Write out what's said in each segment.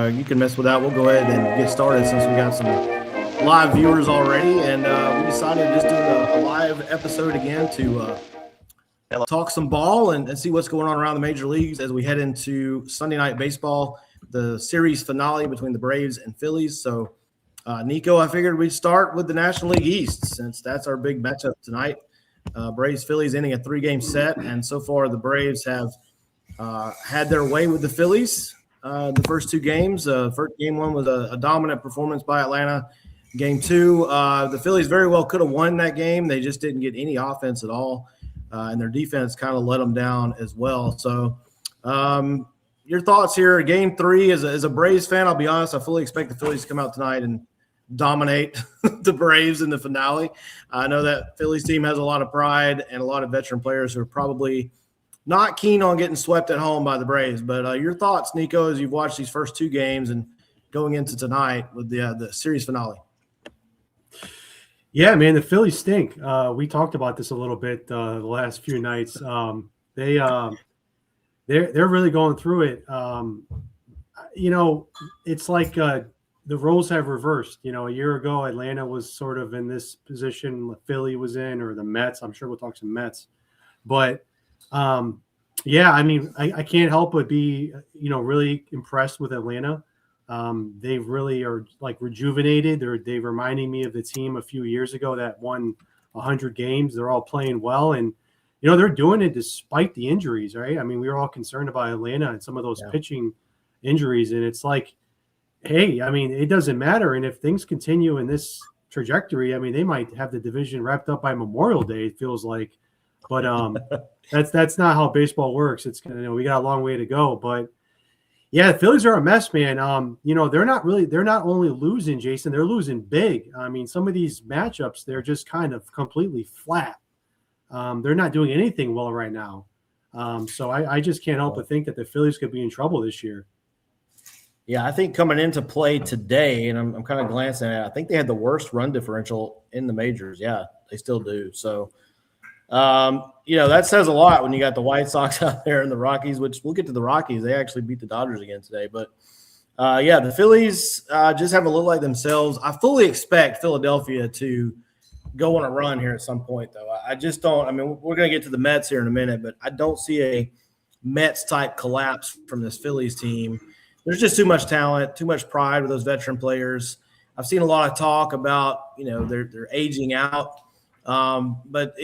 you can mess with that. We'll go ahead and get started since we got some live viewers already. And we decided to just do a live episode again to talk some ball and see what's going on around the major leagues as we head into Sunday Night Baseball, the series finale between the Braves and Phillies. So, Nico, I figured we'd start with the National League East since that's our big matchup tonight. Braves-Phillies ending a 3-game set, and so far the Braves have had their way with the Phillies the first 2 games. First game 1 was a dominant performance by Atlanta. Game 2, the Phillies very well could have won that game. They just didn't get any offense at all, and their defense kind of let them down as well. So your thoughts here. Game 3, as a Braves fan, I'll be honest, I fully expect the Phillies to come out tonight and dominate the Braves in the finale. I know that Phillies team has a lot of pride and a lot of veteran players who are probably not keen on getting swept at home by the Braves. But your thoughts, Nico, as you've watched these first 2 games and going into tonight with the series finale. Yeah, man, the Phillies stink. We talked about this a little bit the last few nights. They're really going through it. It's like the roles have reversed. A year ago, Atlanta was sort of in this position Philly was in, or the Mets. I'm sure we'll talk some Mets. But, I can't help but be, really impressed with Atlanta. They really are like rejuvenated. They're reminding me of the team a few years ago that won 100 games. They're all playing well. And, they're doing it despite the injuries, right? I mean, we were all concerned about Atlanta and some of those pitching injuries. And it's like, hey, I mean, it doesn't matter. And if things continue in this trajectory, I mean, they might have the division wrapped up by Memorial Day, it feels like. But that's not how baseball works. It's we got a long way to go. But yeah, the Phillies are a mess, man. They're not only losing, Jason, they're losing big. I mean, some of these matchups, they're just kind of completely flat. They're not doing anything well right now. So I just can't help but think that the Phillies could be in trouble this year. Yeah, I think coming into play today, and I'm kind of glancing at it, I think they had the worst run differential in the majors. Yeah, they still do. So, that says a lot when you got the White Sox out there and the Rockies, which we'll get to the Rockies. They actually beat the Dodgers again today. But, the Phillies just haven't looked like themselves. I fully expect Philadelphia to go on a run here at some point, though. I just don't – I mean, we're going to get to the Mets here in a minute, but I don't see a Mets-type collapse from this Phillies team. There's just too much talent, too much pride with those veteran players. I've seen a lot of talk about, they're aging out, but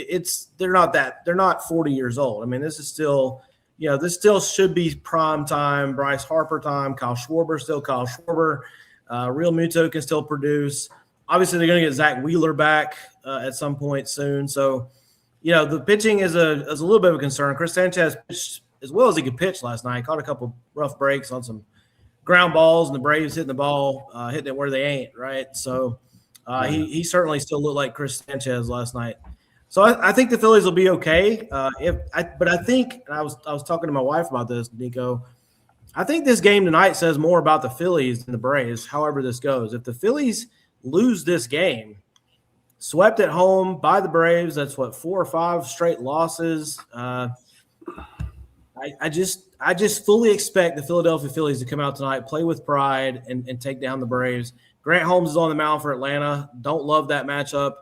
they're not 40 years old. I mean, this is still, this still should be prime time, Bryce Harper time, Kyle Schwarber. Real Muto can still produce. Obviously, they're going to get Zach Wheeler back at some point soon. So, the pitching is a little bit of a concern. Chris Sanchez pitched as well as he could pitch last night. Caught a couple rough breaks on some ground balls, and the Braves hitting the ball, hitting it where they ain't, right? So he certainly still looked like Chris Sanchez last night. So I think the Phillies will be okay. But I think, and I was talking to my wife about this, Nico, I think this game tonight says more about the Phillies than the Braves, however this goes. If the Phillies lose this game, swept at home by the Braves, that's 4 or 5 straight losses. I just fully expect the Philadelphia Phillies to come out tonight, play with pride, and take down the Braves. Grant Holmes is on the mound for Atlanta. Don't love that matchup.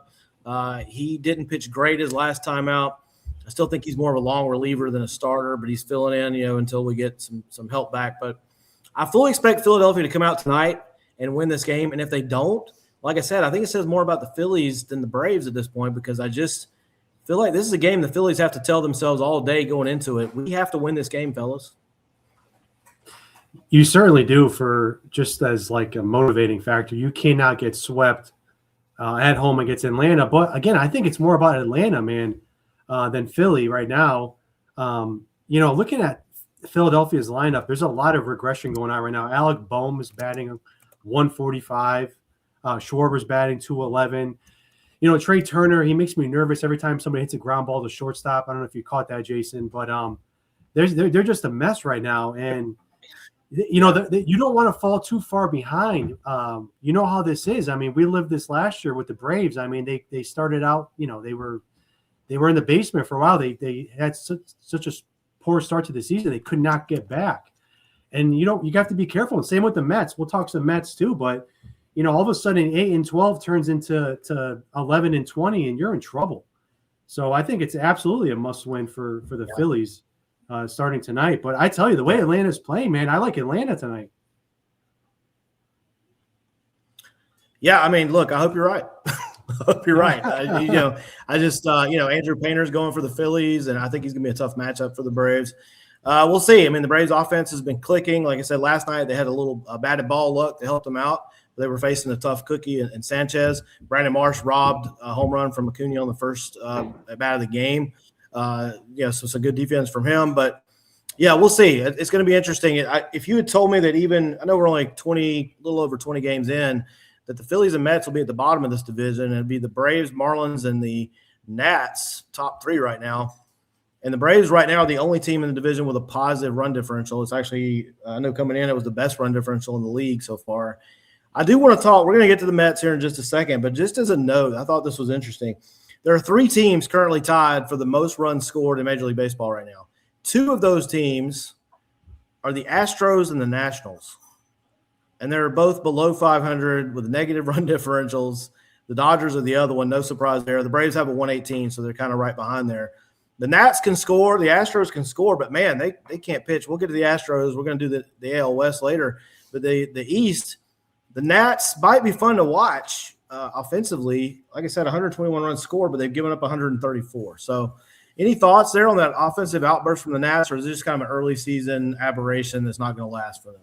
He didn't pitch great his last time out. I still think he's more of a long reliever than a starter, but he's filling in, until we get some help back. But I fully expect Philadelphia to come out tonight and win this game. And if they don't, like I said, I think it says more about the Phillies than the Braves at this point, because I just feel like this is a game the Phillies have to tell themselves all day going into it. We have to win this game, fellas. You certainly do, for just as like a motivating factor. You cannot get swept at home against Atlanta. But again, I think it's more about Atlanta, man, than Philly right now. Looking at Philadelphia's lineup, there's a lot of regression going on right now. Alec Boehm is batting 145. Schwarber's batting 211. Trey Turner, he makes me nervous every time somebody hits a ground ball to shortstop. I don't know if you caught that, Jason, but they're just a mess right now. And you don't want to fall too far behind. You know how this is. I mean, we lived this last year with the Braves. I mean, they started out, they were in the basement for a while. They had such a poor start to the season. They could not get back. And you have to be careful. And same with the Mets. We'll talk to the Mets too, but all of a sudden 8-12 turns into 11-20, and you're in trouble. So I think it's absolutely a must-win for the Phillies starting tonight. But I tell you, the way Atlanta's playing, man, I like Atlanta tonight. Yeah, I mean, look, I hope you're right. I hope you're right. I just Andrew Painter's going for the Phillies, and I think he's going to be a tough matchup for the Braves. We'll see. I mean, the Braves offense has been clicking. Like I said, last night they had a little batted ball luck to help them out. They were facing a tough cookie and Sanchez. Brandon Marsh robbed a home run from Acuna on the first at bat of the game. So some good defense from him. But, yeah, we'll see. It's going to be interesting. If you had told me that I know we're only a little over 20 games in, that the Phillies and Mets will be at the bottom of this division, and it'd be the Braves, Marlins, and the Nats, top three right now. And the Braves right now are the only team in the division with a positive run differential. It's actually, I know coming in, it was the best run differential in the league so far. I do want to talk – we're going to get to the Mets here in just a second, but just as a note, I thought this was interesting. There are 3 teams currently tied for the most runs scored in Major League Baseball right now. 2 of those teams are the Astros and the Nationals. And they're both below 500 with negative run differentials. The Dodgers are the other one, no surprise there. The Braves have a 118, so they're kind of right behind there. The Nats can score. The Astros can score, but, man, they can't pitch. We'll get to the Astros. We're going to do the AL West later. But the East – the Nats might be fun to watch offensively. Like I said, 121 runs scored, but they've given up 134. So any thoughts there on that offensive outburst from the Nats, or is it just kind of an early season aberration that's not going to last for them?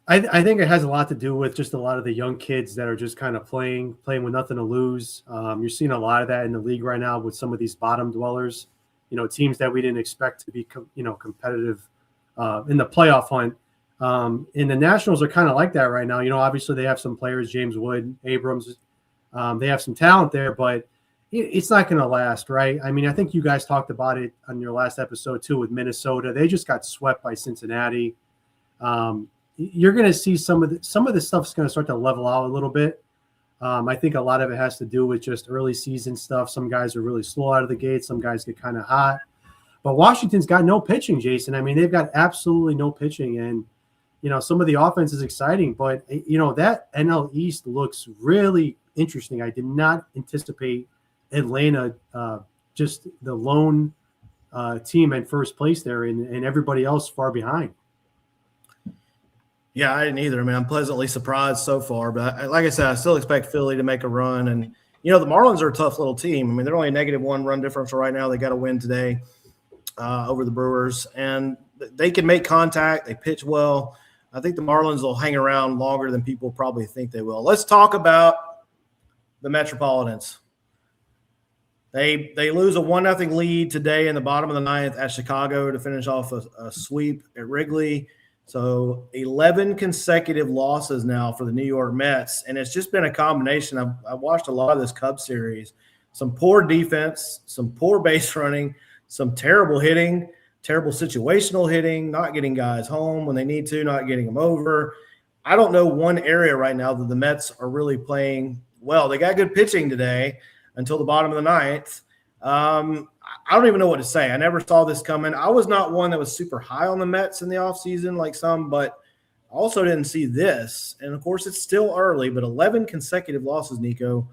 I think it has a lot to do with just a lot of the young kids that are just kind of playing with nothing to lose. You're seeing a lot of that in the league right now with some of these bottom dwellers, teams that we didn't expect to be, competitive in the playoff hunt. And the Nationals are kind of like that right now. Obviously they have some players, James Wood, Abrams. They have some talent there, but it's not going to last, right? I mean, I think you guys talked about it on your last episode too with Minnesota. They just got swept by Cincinnati. You're going to see some of the stuff's going to start to level out a little bit. I think a lot of it has to do with just early season stuff. Some guys are really slow out of the gate. Some guys get kind of hot. But Washington's got no pitching, Jason. I mean, they've got absolutely no pitching, and some of the offense is exciting, but, that NL East looks really interesting. I did not anticipate Atlanta just the lone team in first place there and everybody else far behind. Yeah, I didn't either. I mean, I'm pleasantly surprised so far. But like I said, I still expect Philly to make a run. And, the Marlins are a tough little team. I mean, they're only a -1 run differential right now. They got to win today over the Brewers. And they can make contact. They pitch well. I think the Marlins will hang around longer than people probably think they will. Let's talk about the Metropolitans. They lose a 1-0 lead today in the bottom of the 9th at Chicago to finish off a sweep at Wrigley. So 11 consecutive losses now for the New York Mets, and it's just been a combination. I've watched a lot of this Cubs series. Some poor defense, some poor base running, some terrible hitting, terrible situational hitting, not getting guys home when they need to, not getting them over. I don't know one area right now that the Mets are really playing well. They got good pitching today until the bottom of the 9th. I don't even know what to say. I never saw this coming. I was not one that was super high on the Mets in the offseason like some, but I also didn't see this. And, of course, it's still early, but 11 consecutive losses, Nico.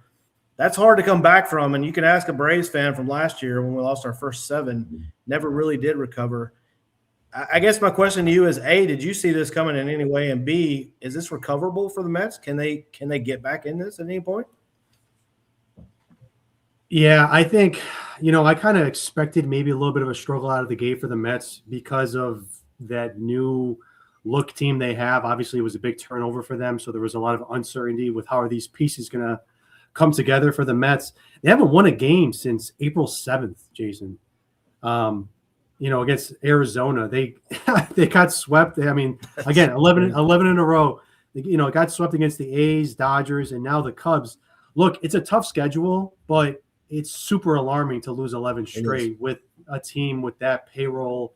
That's hard to come back from, and you can ask a Braves fan from last year when we lost our first 7, never really did recover. I guess my question to you is, A, did you see this coming in any way? And B, is this recoverable for the Mets? Can they get back in this at any point? Yeah, I think, I kind of expected maybe a little bit of a struggle out of the gate for the Mets because of that new look team they have. Obviously, it was a big turnover for them, so there was a lot of uncertainty with how are these pieces going to come together for the Mets. They haven't won a game since April 7th, Jason. Against Arizona. They got swept. I mean, again, 11 in a row. Got swept against the A's, Dodgers, and now the Cubs. Look, it's a tough schedule, but it's super alarming to lose 11 straight with a team with that payroll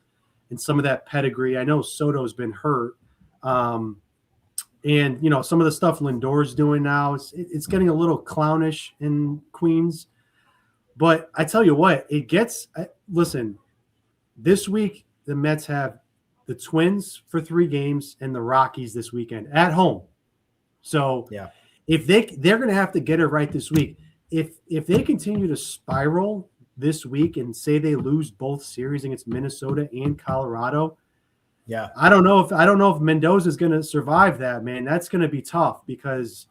and some of that pedigree. I know Soto's been hurt. And, some of the stuff Lindor's doing now, it's getting a little clownish in Queens. But I tell you what, listen, this week the Mets have the Twins for 3 games, and the Rockies this weekend at home. So Yeah. if they're going to have to get it right this week. If they continue to spiral this week and say they lose both series against Minnesota and Colorado, yeah, I don't know if Mendoza is going to survive that, man. That's going to be tough because,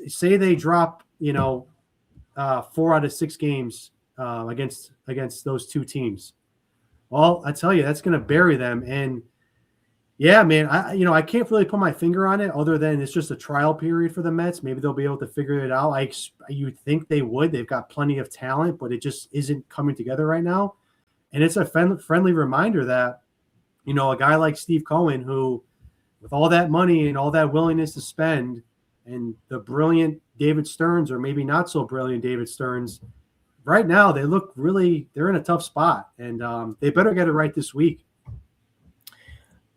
say they drop, 4 out of 6 games against those 2 teams. Well, I tell you, that's going to bury them. And yeah, man, I can't really put my finger on it other than it's just a trial period for the Mets. Maybe they'll be able to figure it out. You'd think they would. They've got plenty of talent, but it just isn't coming together right now. And it's a friendly reminder that, a guy like Steve Cohen, who with all that money and all that willingness to spend and the brilliant David Stearns, or maybe not so brilliant David Stearns, right now they're in a tough spot, and they better get it right this week.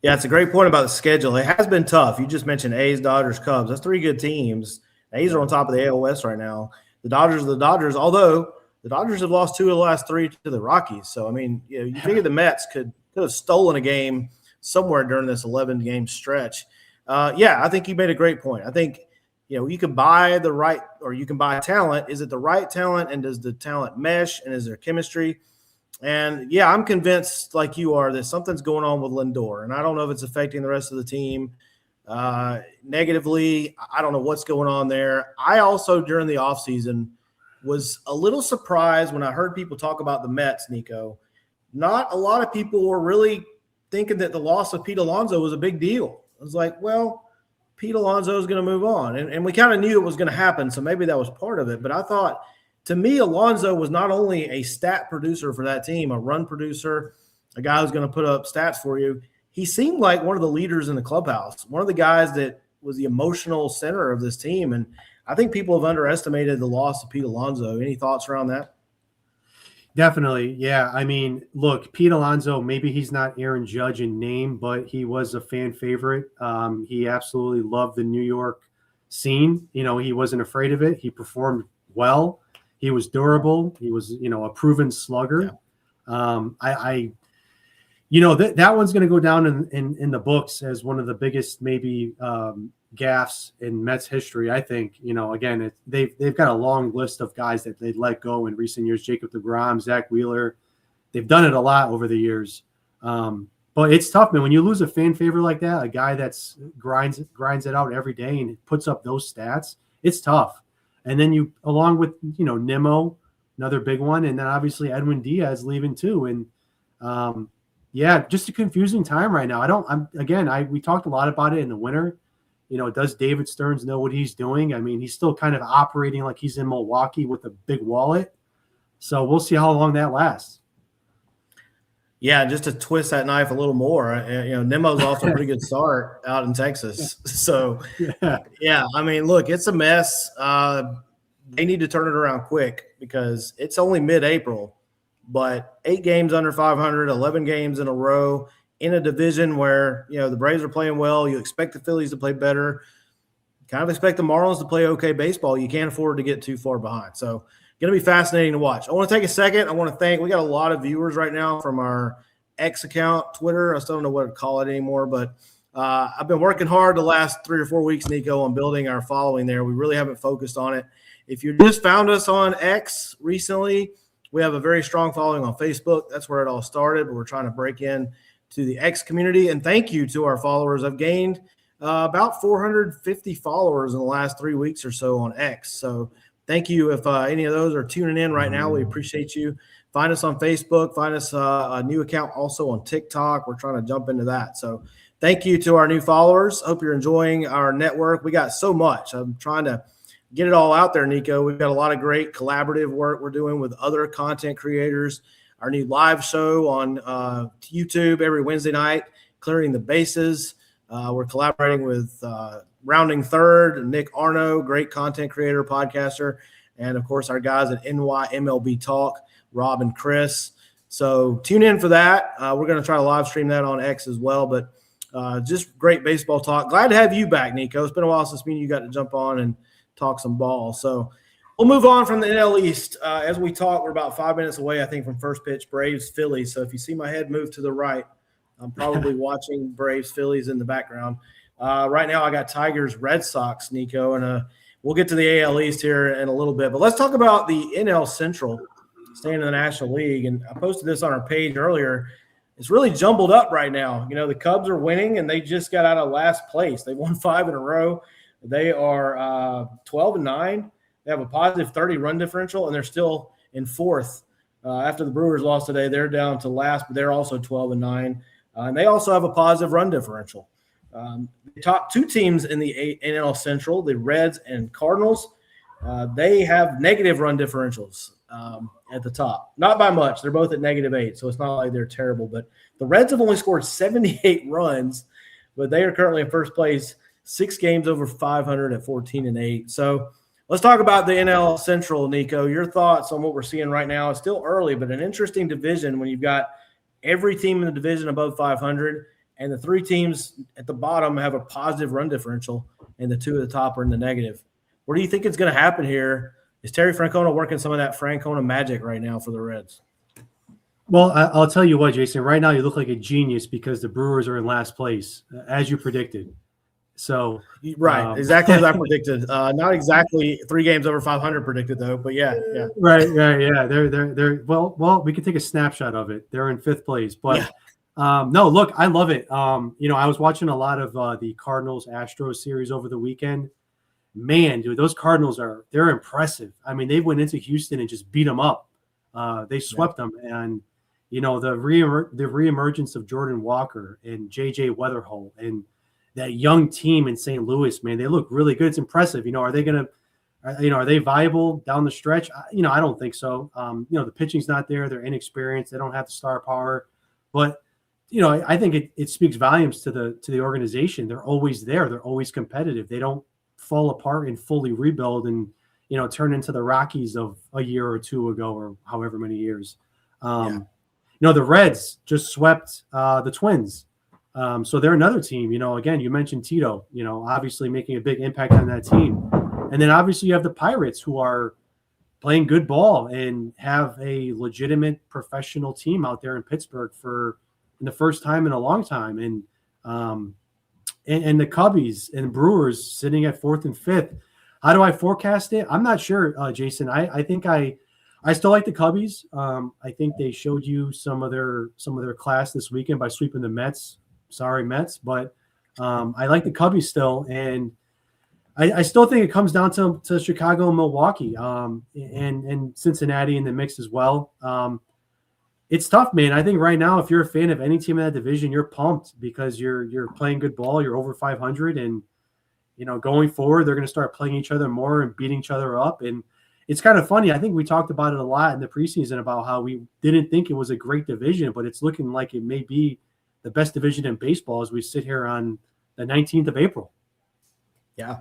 Yeah, it's a great point about the schedule. It has been tough. You just mentioned A's, Dodgers, Cubs. That's 3 good teams. A's are on top of the AL West right now. The Dodgers are the Dodgers, although the Dodgers have lost 2 of the last 3 to the Rockies. So, I mean, you figure the Mets could have stolen a game somewhere during this 11-game stretch. I think you made a great point. I think, you can buy the right – or you can buy talent. Is it the right talent, and does the talent mesh, and is there chemistry? And, I'm convinced, like you are, that something's going on with Lindor. And I don't know if it's affecting the rest of the team negatively. I don't know what's going on there. I also, during the offseason, was a little surprised when I heard people talk about the Mets, Nico. Not a lot of people were really thinking that the loss of Pete Alonso was a big deal. I was like, well, Pete Alonso is going to move on. And we kind of knew it was going to happen, so maybe that was part of it. But I thought – to me, Alonso was not only a stat producer for that team, a run producer, a guy who's going to put up stats for you. He seemed like one of the leaders in the clubhouse, one of the guys that was the emotional center of this team. And I think people have underestimated the loss of Pete Alonso. Any thoughts around that? Definitely. Yeah. I mean, look, Pete Alonso, maybe he's not Aaron Judge in name, but he was a fan favorite. He absolutely loved the New York scene. He wasn't afraid of it. He performed well. He was durable. He was, a proven slugger. Yeah. That one's going to go down in the books as one of the biggest maybe gaffes in Mets history. I think, again, they've got a long list of guys that they'd let go in recent years. Jacob deGrom, Zach Wheeler. They've done it a lot over the years. But it's tough, man. When you lose a fan favorite like that, a guy that's grinds it out every day and puts up those stats, it's tough. And then you, along with, Nimmo, another big one. And then obviously Edwin Diaz leaving too. And just a confusing time right now. We talked a lot about it in the winter. Does David Stearns know what he's doing? I mean, he's still kind of operating like he's in Milwaukee with a big wallet. So we'll see how long that lasts. Yeah, just to twist that knife a little more, Nimmo's off to a pretty good start out in Texas. So, yeah, I mean, look, it's a mess. They need to turn it around quick because it's only mid-April, but 8 games under 500, 11 games in a row in a division where, the Braves are playing well. You expect the Phillies to play better. Kind of expect the Marlins to play okay baseball. You can't afford to get too far behind. So, going to be fascinating to watch. I want to take a second. I want to thank – we got a lot of viewers right now from our X account, Twitter. I still don't know what to call it anymore, but I've been working hard the last 3 or 4 weeks, Nico, on building our following there. We really haven't focused on it. If you just found us on X recently, we have a very strong following on Facebook. That's where it all started, but we're trying to break in to the X community. And thank you to our followers. I've gained about 450 followers in the last 3 weeks or so on X. So thank you. If any of those are tuning in right now, we appreciate you. Find us on Facebook. Find us a new account also on TikTok. We're trying to jump into that. So thank you to our new followers. Hope you're enjoying our network. We got so much. I'm trying to get it all out there, Nico. We've got a lot of great collaborative work we're doing with other content creators. Our new live show on YouTube every Wednesday night, Clearing the Bases. We're collaborating with Rounding Third, Nick Arno, great content creator, podcaster, and, of course, our guys at NYMLB Talk, Rob and Chris. So tune in for that. We're going to try to live stream that on X as well, but just great baseball talk. Glad to have you back, Nico. It's been a while since me and you got to jump on and talk some ball. So we'll move on from the NL East. As we talk, we're about 5 minutes away, I think, from first pitch, Braves, Phillies. So if you see my head move to the right, I'm probably watching Braves Phillies in the background. Right now, I got Tigers Red Sox, Nico, and we'll get to the AL East here in a little bit. But let's talk about the NL Central, staying in the National League. And I posted this on our page earlier. It's really jumbled up right now. You know, the Cubs are winning, and they just got out of last place. They won 5 in a row. They are 12-9. They have a positive 30 run differential, and they're still in fourth. After the Brewers lost today, they're down to last, but they're also 12-9. And they also have a positive run differential. The top 2 teams in the NL Central, the Reds and Cardinals, they have negative run differentials at the top. Not by much. They're both at -8, so it's not like they're terrible. But the Reds have only scored 78 runs, but they are currently in first place, 6 games over 500 at 14-8. So let's talk about the NL Central, Nico. Your thoughts on what we're seeing right now. It's still early, but an interesting division when you've got every team in the division above 500, and the 3 teams at the bottom have a positive run differential, and the 2 at the top are in the negative. What do you think is going to happen here? Is Terry Francona working some of that Francona magic right now for the Reds? Well, I'll tell you what, Jason. Right now, you look like a genius because the Brewers are in last place, as you predicted. So right, exactly as I predicted. Not exactly 3 games over 500 predicted though, but yeah. Right, yeah. They're well. We can take a snapshot of it. They're in 5th place, but no, look, I love it. You know, I was watching a lot of the Cardinals Astros series over the weekend. Man, dude, those Cardinals they're impressive. I mean, they went into Houston and just beat them up. They swept them, and you know the reemergence of Jordan Walker and JJ Weatherholt and that young team in St. Louis, man, they look really good. It's impressive. You know, are they viable down the stretch? You know, I don't think so. You know, the pitching's not there. They're inexperienced. They don't have the star power. But, you know, I think it speaks volumes to the organization. They're always there. They're always competitive. They don't fall apart and fully rebuild and, you know, turn into the Rockies of a year or 2 ago or however many years. You know, the Reds just swept the Twins. So they're another team, you know, again, you mentioned Tito, you know, obviously making a big impact on that team. And then obviously you have the Pirates who are playing good ball and have a legitimate professional team out there in Pittsburgh in the first time in a long time. And the Cubbies and Brewers sitting at 4th and 5th. How do I forecast it? I'm not sure, Jason. I think I still like the Cubbies. I think they showed you some of their class this weekend by sweeping the Mets. Sorry, Mets, but I like the Cubbies still, and I still think it comes down to Chicago and Milwaukee, and Cincinnati in the mix as well. It's tough, man. I think right now, if you're a fan of any team in that division, you're pumped because you're playing good ball. You're over 500, and you know going forward, they're going to start playing each other more and beating each other up. And it's kind of funny. I think we talked about it a lot in the preseason about how we didn't think it was a great division, but it's looking like it may be the best division in baseball as we sit here on the 19th of April. Yeah.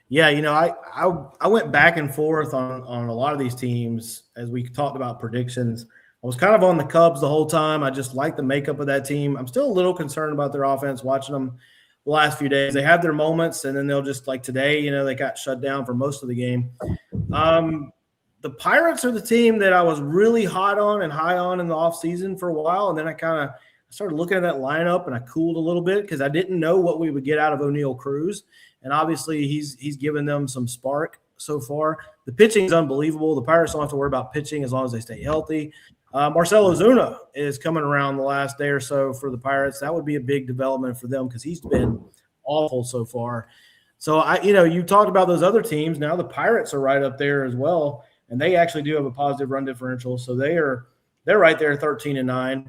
You know, I went back and forth on a lot of these teams as we talked about predictions. I was kind of on the Cubs the whole time. I just like the makeup of that team. I'm still a little concerned about their offense watching them the last few days. They have their moments, and then they'll just like today, you know, they got shut down for most of the game. The Pirates are the team that I was really hot on and high on in the offseason for a while, and then I started looking at that lineup and I cooled a little bit because I didn't know what we would get out of O'Neal Cruz. And obviously he's given them some spark so far. The pitching is unbelievable. The Pirates don't have to worry about pitching as long as they stay healthy. Marcell Ozuna is coming around the last day or so for the Pirates. That would be a big development for them because he's been awful so far. So, you talked about those other teams. Now the Pirates are right up there as well, and they actually do have a positive run differential. So they're right there 13-9.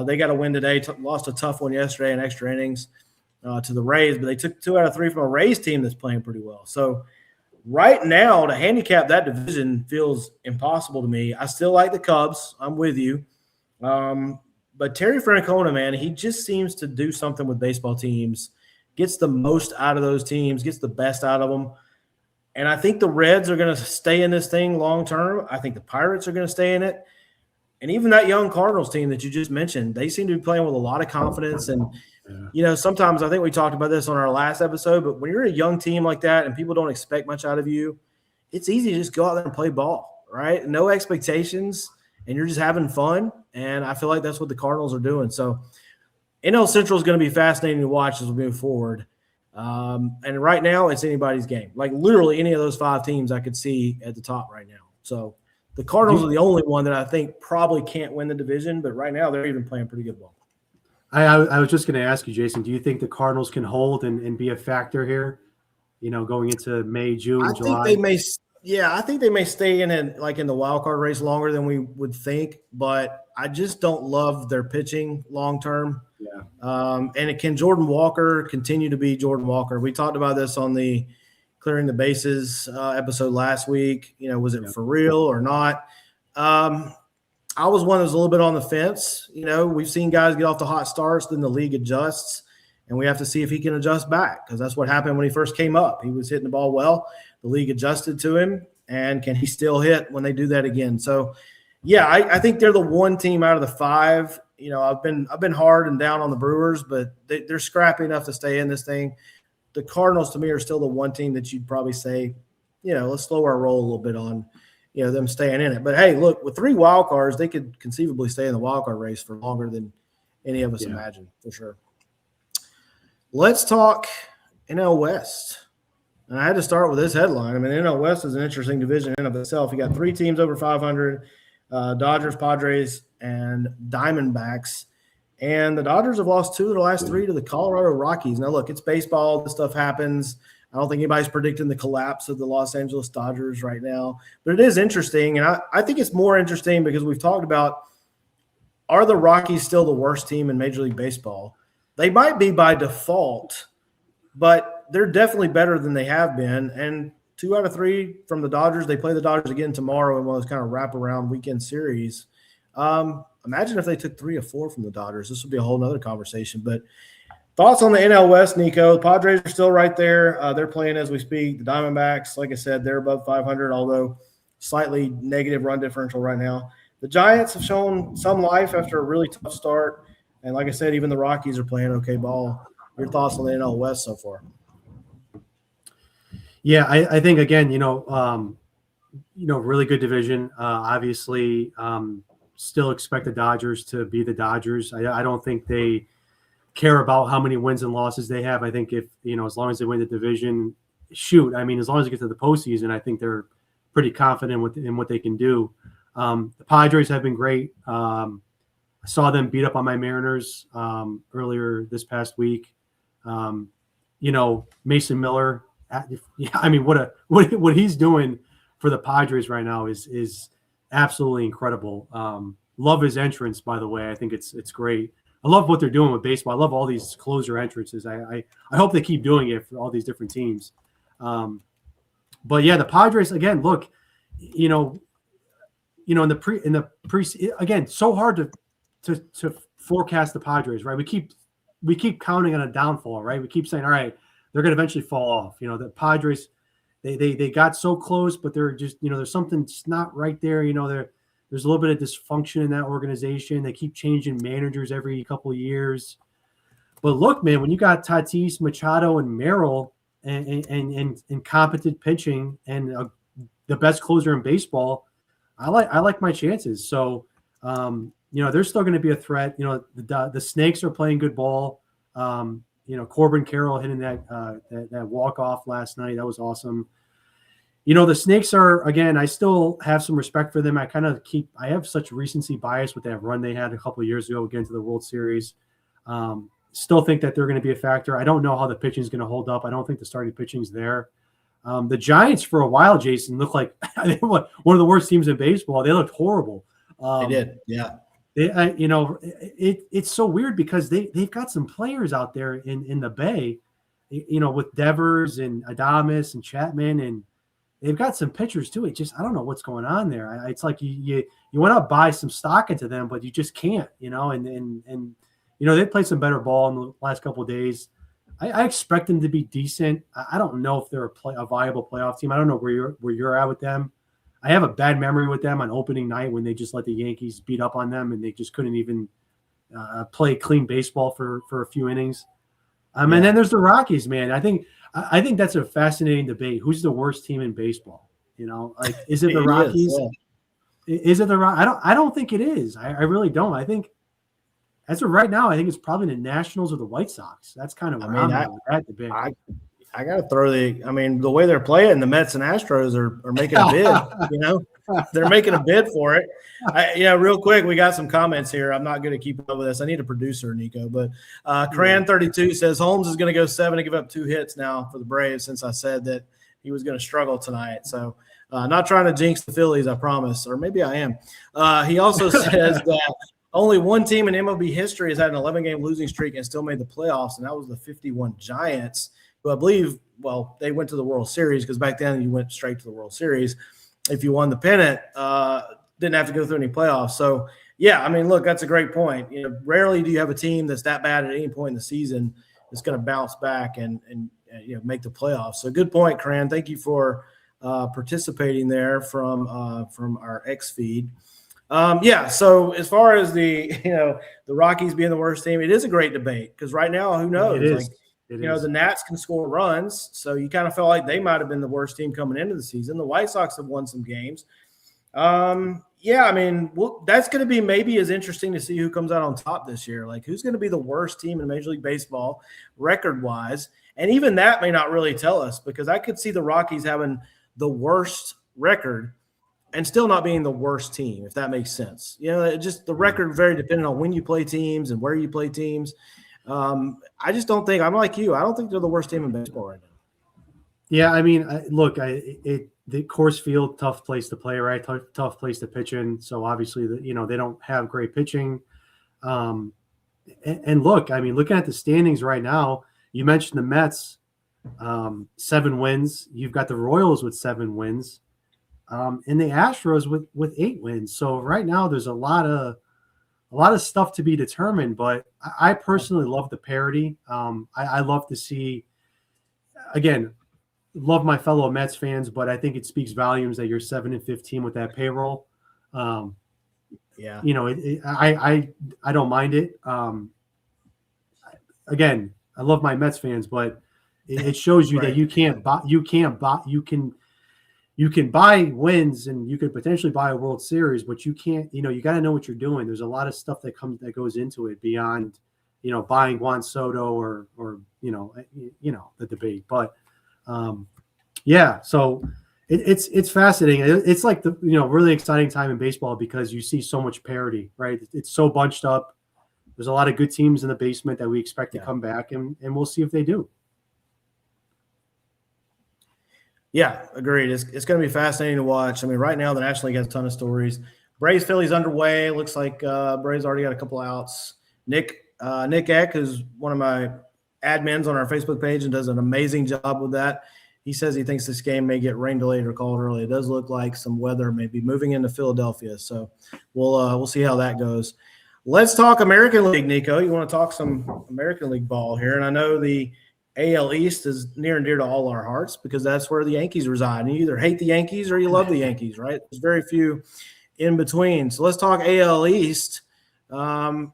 They got a win today, lost a tough one yesterday in extra innings to the Rays, but they took 2 out of 3 from a Rays team that's playing pretty well. So right now to handicap that division feels impossible to me. I still like the Cubs. I'm with you. But Terry Francona, man, he just seems to do something with baseball teams, gets the most out of those teams, gets the best out of them. And I think the Reds are going to stay in this thing long term. I think the Pirates are going to stay in it. And even that young Cardinals team that you just mentioned, they seem to be playing with a lot of confidence. And, you know, sometimes I think we talked about this on our last episode, but when you're a young team like that and people don't expect much out of you, it's easy to just go out there and play ball, right? No expectations, and you're just having fun. And I feel like that's what the Cardinals are doing. So NL Central is going to be fascinating to watch as we move forward. And right now, it's anybody's game. Like literally any of those 5 teams I could see at the top right now. So the Cardinals are the only one that I think probably can't win the division, but right now they're even playing pretty good ball. I was just going to ask you, Jason, do you think the Cardinals can hold and be a factor here, going into May, June, July? I think they may stay in the wild card race longer than we would think, but I just don't love their pitching long term. Yeah. And can Jordan Walker continue to be Jordan Walker? We talked about this on the Clearing the Bases episode last week. Was it for real or not? I was one that was a little bit on the fence. We've seen guys get off the hot starts, then the league adjusts, and we have to see if he can adjust back, because that's what happened when he first came up. He was hitting the ball well. The league adjusted to him, and can he still hit when they do that again? So, yeah, I think they're the one team out of the 5. I've been hard and down on the Brewers, but they're scrappy enough to stay in this thing. The Cardinals, to me, are still the one team that you'd probably say, let's slow our roll a little bit on, them staying in it. But, hey, look, with 3 wild cards, they could conceivably stay in the wild card race for longer than any of us imagine, for sure. Let's talk NL West. And I had to start with this headline. I mean, NL West is an interesting division in and of itself. You got 3 teams over 500, Dodgers, Padres, and Diamondbacks. And the Dodgers have lost 2 of their last 3 to the Colorado Rockies. Now, look, it's baseball. This stuff happens. I don't think anybody's predicting the collapse of the Los Angeles Dodgers right now. But it is interesting, and I think it's more interesting because we've talked about, are the Rockies still the worst team in Major League Baseball? They might be by default, but they're definitely better than they have been. And 2 out of 3 from the Dodgers. They play the Dodgers again tomorrow in one of those kind of wraparound weekend series. Imagine if they took 3 or 4 from the Dodgers. This would be a whole nother conversation. But thoughts on the NL West, Nico? The Padres are still right there. They're playing as we speak. The Diamondbacks, like I said, they're above 500, although slightly negative run differential right now. The Giants have shown some life after a really tough start. And like I said, even the Rockies are playing okay ball. Your thoughts on the NL West so far? Yeah, I think, again, really good division. Obviously, still expect the Dodgers to be the Dodgers. I don't think they care about how many wins and losses they have. I think if, as long as they win the division, as long as they get to the postseason, I think they're pretty confident in what they can do. The Padres have been great. I saw them beat up on my Mariners earlier this past week. Mason Miller, what he's doing for the Padres right now is absolutely incredible. Love his entrance, by the way. I think it's great. I love what they're doing with baseball. I love all these closer entrances. I hope they keep doing it for all these different teams. But yeah, the Padres, again, look, in the pre again, so hard to forecast the Padres, right? We keep counting on a downfall, right? We keep saying, all right, they're going to eventually fall off. The Padres, they got so close, but they're just, there's something just not right there. There's a little bit of dysfunction in that organization. They keep changing managers every couple of years. But look, man, when you got Tatis, Machado, and Merrill and competent pitching and the best closer in baseball, I like my chances. So, they're still going to be a threat. The Snakes are playing good ball. Corbin Carroll hitting that walk-off last night. That was awesome. The Snakes are, again, I still have some respect for them. I have such recency bias with that run they had a couple of years ago again to the World Series. Still think that they're going to be a factor. I don't know how the pitching is going to hold up. I don't think the starting pitching is there. The Giants for a while, Jason, looked like one of the worst teams in baseball. They looked horrible. They did, yeah. It's so weird because they've got some players out there in the Bay, with Devers and Adames and Chapman, and they've got some pitchers too. I don't know what's going on there. It's like you want to buy some stock into them, but you just can't, and they played some better ball in the last couple of days. I expect them to be decent. I don't know if they're a viable playoff team. I don't know where you're at with them. I have a bad memory with them on opening night when they just let the Yankees beat up on them and they just couldn't even play clean baseball for a few innings. And then there's the Rockies, man. I think that's a fascinating debate. Who's the worst team in baseball? Is it the Rockies? Is it the Rockies? I don't think it is. I really don't. I think as of right now, I think it's probably the Nationals or the White Sox. That's kind of where I'm at with that debate. I got to throw the way they're playing, the Mets and Astros are making a bid, they're making a bid for it. Real quick, we got some comments here. I'm not going to keep up with this. I need a producer, Nico, but Cran32 says Holmes is going to go 7 and give up 2 hits now for the Braves since I said that he was going to struggle tonight. So not trying to jinx the Phillies, I promise, or maybe I am. He also says that only one team in MLB history has had an 11-game losing streak and still made the playoffs, and that was the 51 Giants, who I believe, they went to the World Series because back then you went straight to the World Series. If you won the pennant, didn't have to go through any playoffs. So, yeah, look, that's a great point. Rarely do you have a team that's that bad at any point in the season that's going to bounce back and make the playoffs. So, good point, Cran. Thank you for participating there from our X feed. So as far as the Rockies being the worst team, it is a great debate because right now, who knows? The Nats can score runs, so you kind of felt like they might have been the worst team coming into the season. The White Sox have won some games. That's going to be maybe as interesting to see who comes out on top this year. Like, who's going to be the worst team in Major League Baseball record-wise? And even that may not really tell us because I could see the Rockies having the worst record and still not being the worst team, if that makes sense. Just the record very dependent on when you play teams and where you play teams. I just don't think – I'm like you. I don't think they're the worst team in baseball right now. Yeah, the Coors Field, tough place to play, right? Tough place to pitch in. So obviously, they don't have great pitching. And look, looking at the standings right now, you mentioned the Mets, 7 wins. You've got the Royals with 7 wins, and the Astros with 8 wins. So right now, there's a lot of stuff to be determined. But I personally love the parity. I love to see, again. Love my fellow Mets fans, but I think it speaks volumes that you're 7-15 with that payroll. I don't mind it. Again, I love my Mets fans, but it shows you that you can buy wins and you could potentially buy a World Series, but you can't. You got to know what you're doing. There's a lot of stuff that goes into it beyond, buying Juan Soto or the debate, but. So it's fascinating. It's like the really exciting time in baseball because you see so much parity, right? It's so bunched up. There's a lot of good teams in the basement that we expect to come back, and we'll see if they do. Yeah, agreed. It's going to be fascinating to watch. Right now the National League has a ton of stories. Braves Phillies underway. Looks like Braves already got a couple outs. Nick Eck is one of my admins on our Facebook page and does an amazing job with that. He says he thinks this game may get rain delayed or called early. It does look like some weather may be moving into Philadelphia, so we'll see how that goes. Let's talk American League, Nico. You want to talk some American League ball here, and I know the AL East is near and dear to all our hearts because that's where the Yankees reside. And you either hate the Yankees or you love the Yankees, right? There's very few in between. So let's talk AL East. Tampa's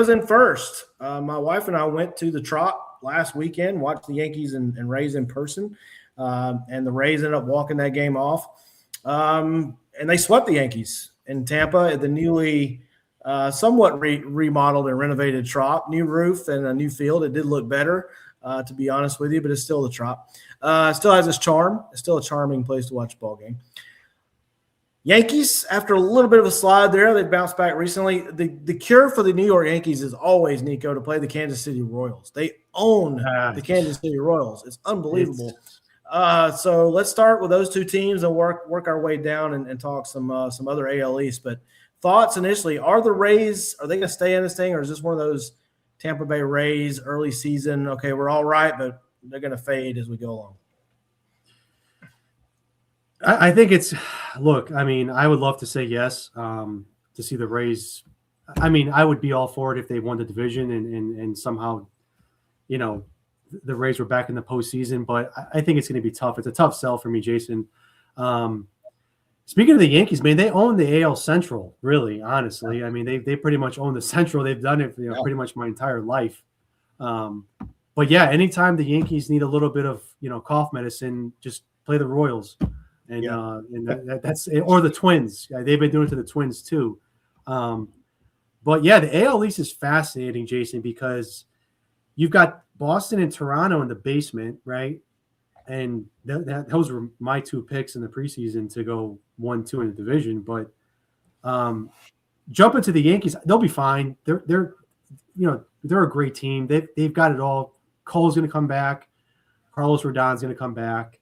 in first. My wife and I went to the Trop last weekend, watched the Yankees and Rays in person, and the Rays ended up walking that game off. And they swept the Yankees in Tampa at the newly somewhat remodeled and renovated Trop. New roof and a new field. It did look better, to be honest with you, but it's still the Trop. Still has its charm. It's still a charming place to watch a ball game. Yankees, after a little bit of a slide there, they bounced back recently. The cure for the New York Yankees is always, Nico, to play the Kansas City Royals. They own the Kansas City Royals. It's unbelievable. So let's start with those two teams and work our way down and talk some other AL East. But thoughts initially, are the Rays, are they going to stay in this thing, or is this one of those Tampa Bay Rays early season, okay, we're all right, but they're going to fade as we go along? I think look, I would love to say yes, to see the Rays. I would be all for it if they won the division and somehow, the Rays were back in the postseason, but I think it's going to be tough. It's a tough sell for me, Jason. Speaking of the Yankees, man, they own the AL Central, really, honestly. They pretty much own the Central. They've done it, pretty much my entire life. But yeah, anytime the Yankees need a little bit of, cough medicine, just play the Royals. And that's or the Twins. They've been doing it to the Twins too. But yeah, the AL East is fascinating, Jason, because you've got Boston and Toronto in the basement, right? And those were my two picks in the preseason to go 1-2 in the division. But jump into the Yankees, they'll be fine. They're a great team. They've got it all. Cole's going to come back. Carlos Rodon's going to come back.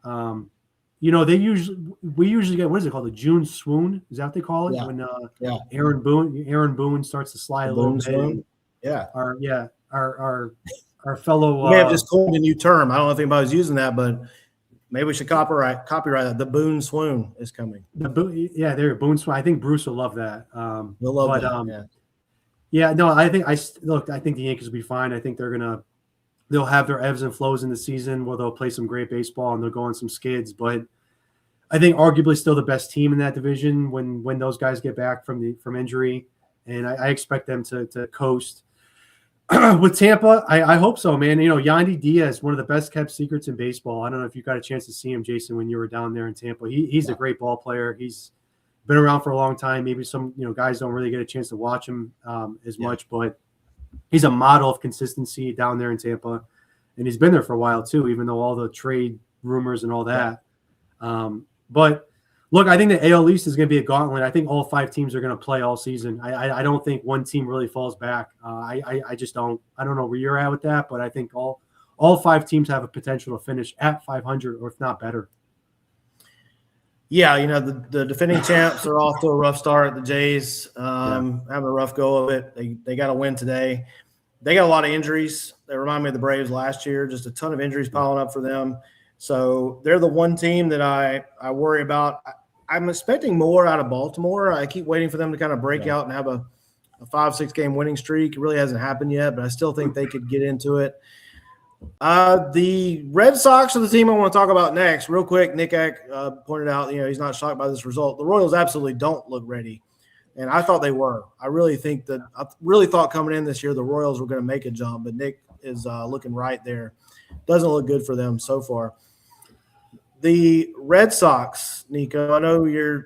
We usually get, what is it called? The June swoon. Is that what they call it? Yeah. When Yeah. Aaron Boone starts to slide a little bit. Swoon. Yeah. Our fellow. We may have just coined a new term. I don't know if anybody's using that, but maybe we should copyright that. The Boone swoon is coming. There, Boone swoon. I think Bruce will love that. We'll love that. I think the Yankees will be fine. I think they'll have their ebbs and flows in the season where they'll play some great baseball and they'll go on some skids. But I think arguably still the best team in that division when those guys get back from injury, and I expect them to coast. With Tampa, I hope so, man. Yandy Diaz, one of the best kept secrets in baseball. I don't know if you got a chance to see him, Jason, when you were down there in Tampa. He's a great ball player. He's been around for a long time. Maybe some guys don't really get a chance to watch him as much, but he's a model of consistency down there in Tampa, and he's been there for a while too, even though all the trade rumors and all that. But look, I think the AL East is going to be a gauntlet. I think all 5 teams are going to play all season. I don't think one team really falls back. I just don't. I don't know where you're at with that, but I think all 5 teams have a potential to finish at 500 or if not better. Yeah, the defending champs are off to a rough start. The Jays having a rough go of it. They got to win today. They got a lot of injuries. They remind me of the Braves last year. Just a ton of injuries piling up for them. So they're the one team that I worry about. I'm expecting more out of Baltimore. I keep waiting for them to kind of break out and have a 5-6 game winning streak. It really hasn't happened yet, but I still think they could get into it. The Red Sox are the team I want to talk about next. Real quick, Nick pointed out, he's not shocked by this result. The Royals absolutely don't look ready, and I thought they were. I really thought coming in this year the Royals were going to make a jump, but Nick is looking right there. Doesn't look good for them so far. The Red Sox, Nico, I know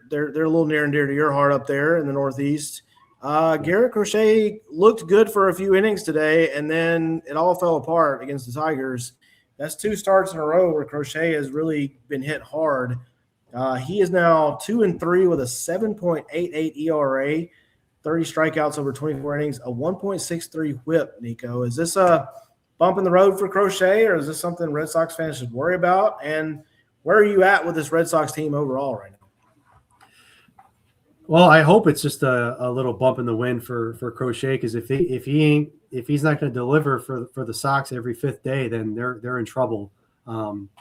they're a little near and dear to your heart up there in the Northeast. Garrett Crochet looked good for a few innings today, and then it all fell apart against the Tigers. That's 2 starts in a row where Crochet has really been hit hard. He is now 2-3 with a 7.88 ERA, 30 strikeouts over 24 innings, a 1.63 whip, Nico. Is this a bump in the road for Crochet, or is this something Red Sox fans should worry about? And where are you at with this Red Sox team overall right now? Well, I hope it's just a little bump in the wind for Crochet, because if he's not going to deliver for the Sox every 5th day, then they're in trouble,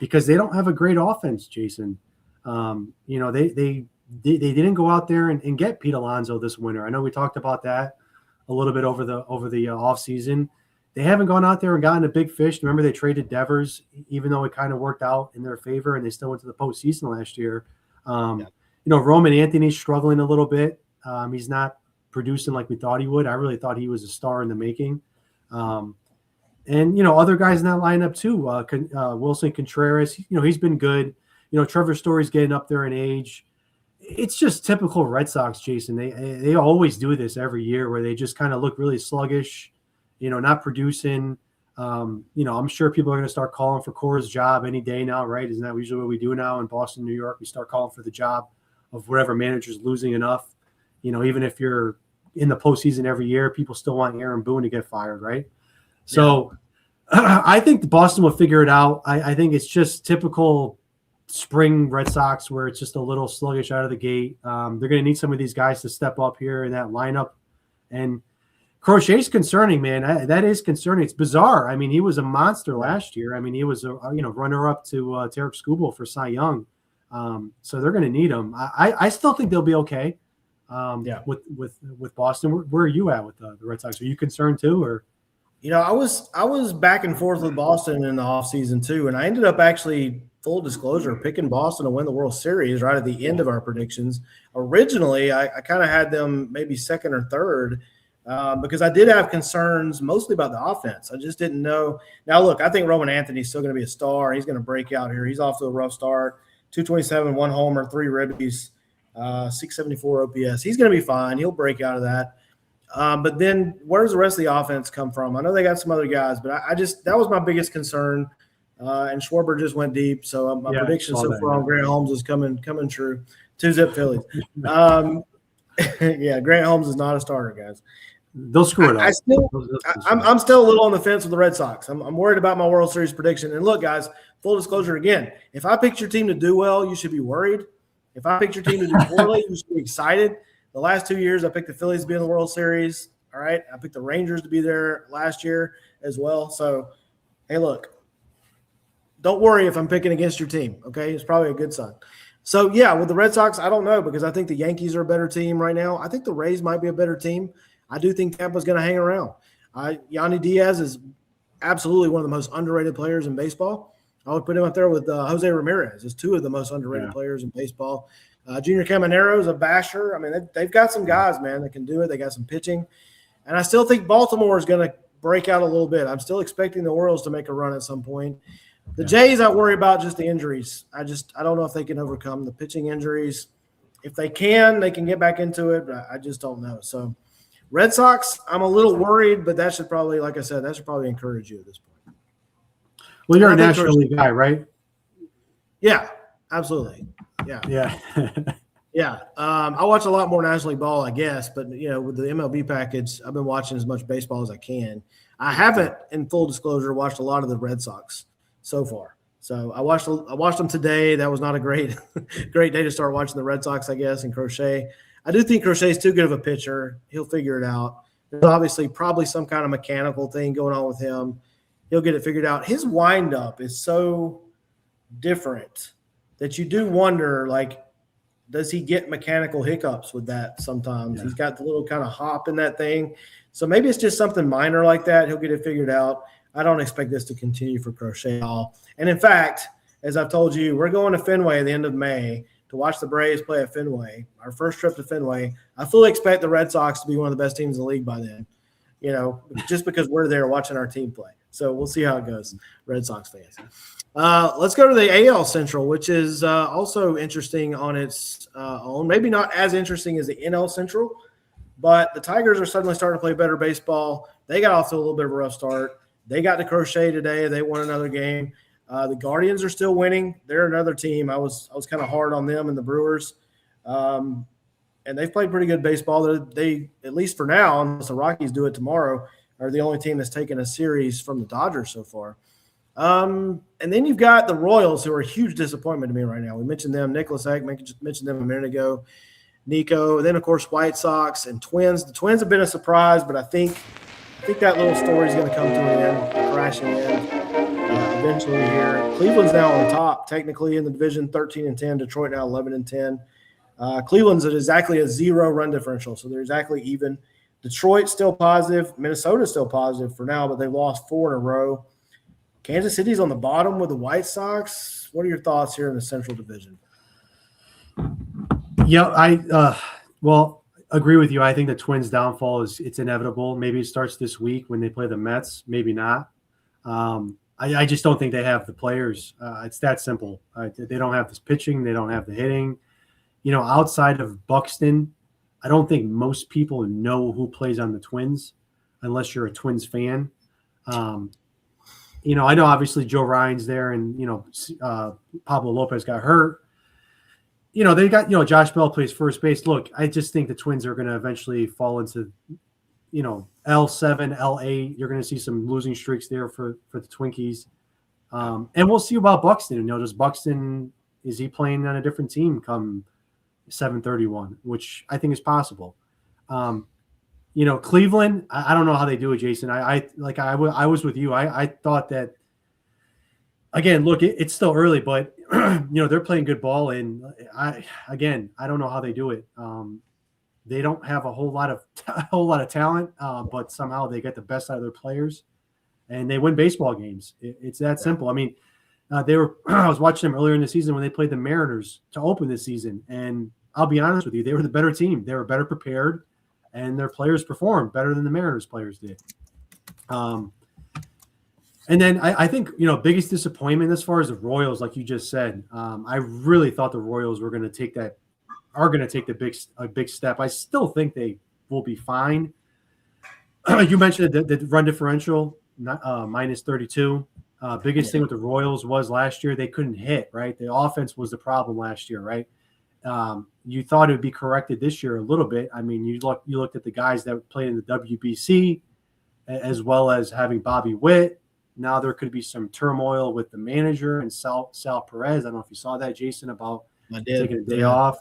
because they don't have a great offense, Jason. They didn't go out there and get Pete Alonso this winter. I know we talked about that a little bit over the offseason. They haven't gone out there and gotten a big fish. Remember, they traded Devers, even though it kind of worked out in their favor, and they still went to the postseason last year. Roman Anthony's struggling a little bit. He's not producing like we thought he would. I really thought he was a star in the making. And other guys in that lineup too. Wilson Contreras, he's been good. Trevor Story's getting up there in age. It's just typical Red Sox, Jason. They always do this every year where they just kind of look really sluggish, not producing. I'm sure people are going to start calling for Cora's job any day now, right? Isn't that usually what we do now in Boston, New York? We start calling for the job of whatever manager's losing enough. Even if you're in the postseason every year, people still want Aaron Boone to get fired, right? So I think Boston will figure it out. I think it's just typical spring Red Sox where it's just a little sluggish out of the gate. They're going to need some of these guys to step up here in that lineup. And Crochet's concerning, man. That is concerning. It's bizarre. I mean, he was a monster last year. I mean, he was a runner-up to Tarek Skubal for Cy Young. So they're going to need him. I still think they'll be okay. With Boston. Where are you at with the Red Sox? Are you concerned too, or? I was back and forth with Boston in the offseason too, and I ended up actually, full disclosure, picking Boston to win the World Series right at the end of our predictions. Originally, I kind of had them maybe second or third. Because I did have concerns mostly about the offense. I just didn't know. Now, look, I think Roman Anthony's still going to be a star. He's going to break out here. He's off to a rough start. 227, 1 homer, 3 ribbies, 674 OPS. He's going to be fine. He'll break out of that. But then where does the rest of the offense come from? I know they got some other guys, but I just that was my biggest concern. And Schwarber just went deep, so my prediction so far on Grant Holmes is coming true. 2-zip Phillies. Yeah, Grant Holmes is not a starter, guys. They'll screw it up. I'm still a little on the fence with the Red Sox. I'm worried about my World Series prediction. And look, guys, full disclosure again, if I picked your team to do well, you should be worried. If I picked your team to do poorly, you should be excited. The last 2 years, I picked the Phillies to be in the World Series. All right. I picked the Rangers to be there last year as well. So, hey, look, don't worry if I'm picking against your team. Okay. It's probably a good sign. So, yeah, with the Red Sox, I don't know because I think the Yankees are a better team right now. I think the Rays might be a better team. I do think Tampa's going to hang around. Yandy Diaz is absolutely one of the most underrated players in baseball. I would put him up there with Jose Ramirez as two of the most underrated players in baseball. Junior Caminero is a basher. I mean, they've got some guys, man, that can do it. They got some pitching. And I still think Baltimore is going to break out a little bit. I'm still expecting the Orioles to make a run at some point. The Jays, I worry about just the injuries. I don't know if they can overcome the pitching injuries. If they can get back into it, but I just don't know. So Red Sox, I'm a little worried, but that should probably, like I said, that should probably encourage you at this point. Well, you're a National League guy, right? Yeah, absolutely. Yeah. Yeah. I watch a lot more National League ball, I guess, but with the MLB package, I've been watching as much baseball as I can. I haven't, in full disclosure, watched a lot of the Red Sox so far. So I watched them today. That was not a great day to start watching the Red Sox, I guess, and Crochet. I do think Crochet's too good of a pitcher. He'll figure it out. There's obviously probably some kind of mechanical thing going on with him. He'll get it figured out. His windup is so different that you do wonder, like, does he get mechanical hiccups with that sometimes? Yeah. He's got the little kind of hop in that thing. So maybe it's just something minor like that. He'll get it figured out. I don't expect this to continue for Crochet at all. And, in fact, as I've told you, we're going to Fenway at the end of May to watch the Braves play at Fenway, our first trip to Fenway. I fully expect the Red Sox to be one of the best teams in the league by then, just because we're there watching our team play. So we'll see how it goes, Red Sox fans. Let's go to the AL Central, which is also interesting on its own. Maybe not as interesting as the NL Central, but the Tigers are suddenly starting to play better baseball. They got off to a little bit of a rough start. They got to Crochet today. They won another game. The Guardians are still winning. They're another team. I was kind of hard on them and the Brewers. And they've played pretty good baseball. They at least for now, unless the Rockies do it tomorrow, are the only team that's taken a series from the Dodgers so far. And then you've got the Royals, who are a huge disappointment to me right now. We mentioned them. Nicholas Eck mentioned them a minute ago. Nico. And then, of course, White Sox and Twins. The Twins have been a surprise, but I think that little story is going to come to an end, crashing in eventually here. Cleveland's now on top, technically, in the division, 13-10. Detroit now 11-10. Cleveland's at exactly a 0 run differential, so they're exactly even. Detroit's still positive. Minnesota's still positive for now, but they've lost 4 in a row. Kansas City's on the bottom with the White Sox. What are your thoughts here in the Central Division? Yeah, I agree with you. I think the Twins' downfall it's inevitable. Maybe it starts this week when they play the Mets. Maybe not. I just don't think they have the players. It's that simple. They don't have this pitching. They don't have the hitting. Outside of Buxton, I don't think most people know who plays on the Twins unless you're a Twins fan. I know obviously Joe Ryan's there and, Pablo Lopez got hurt. They got, Josh Bell plays first base. Look, I just think the Twins are going to eventually fall into, L7, L8. You're going to see some losing streaks there for the Twinkies. And we'll see about Buxton. Is he playing on a different team come 7/31, which I think is possible. Cleveland, I don't know how they do it, Jason. I was with you. I thought that, again, look, it's still early, but they're playing good ball, and I don't know how they do it. They don't have a whole lot of talent, but somehow they get the best out of their players, and they win baseball games. It's that simple. I mean, I was watching them earlier in the season when they played the Mariners to open this season, and I'll be honest with you, they were the better team. They were better prepared, and their players performed better than the Mariners players did. And then I think, biggest disappointment as far as the Royals, like you just said, I really thought the Royals are going to take a big step. I still think they will be fine. You mentioned the run differential, minus 32. Biggest thing with the Royals was last year they couldn't hit, right? The offense was the problem last year, right? You thought it would be corrected this year a little bit. I mean, you looked at the guys that played in the WBC, as well as having Bobby Witt. Now there could be some turmoil with the manager and Sal Perez. I don't know if you saw that, Jason, about taking a day off.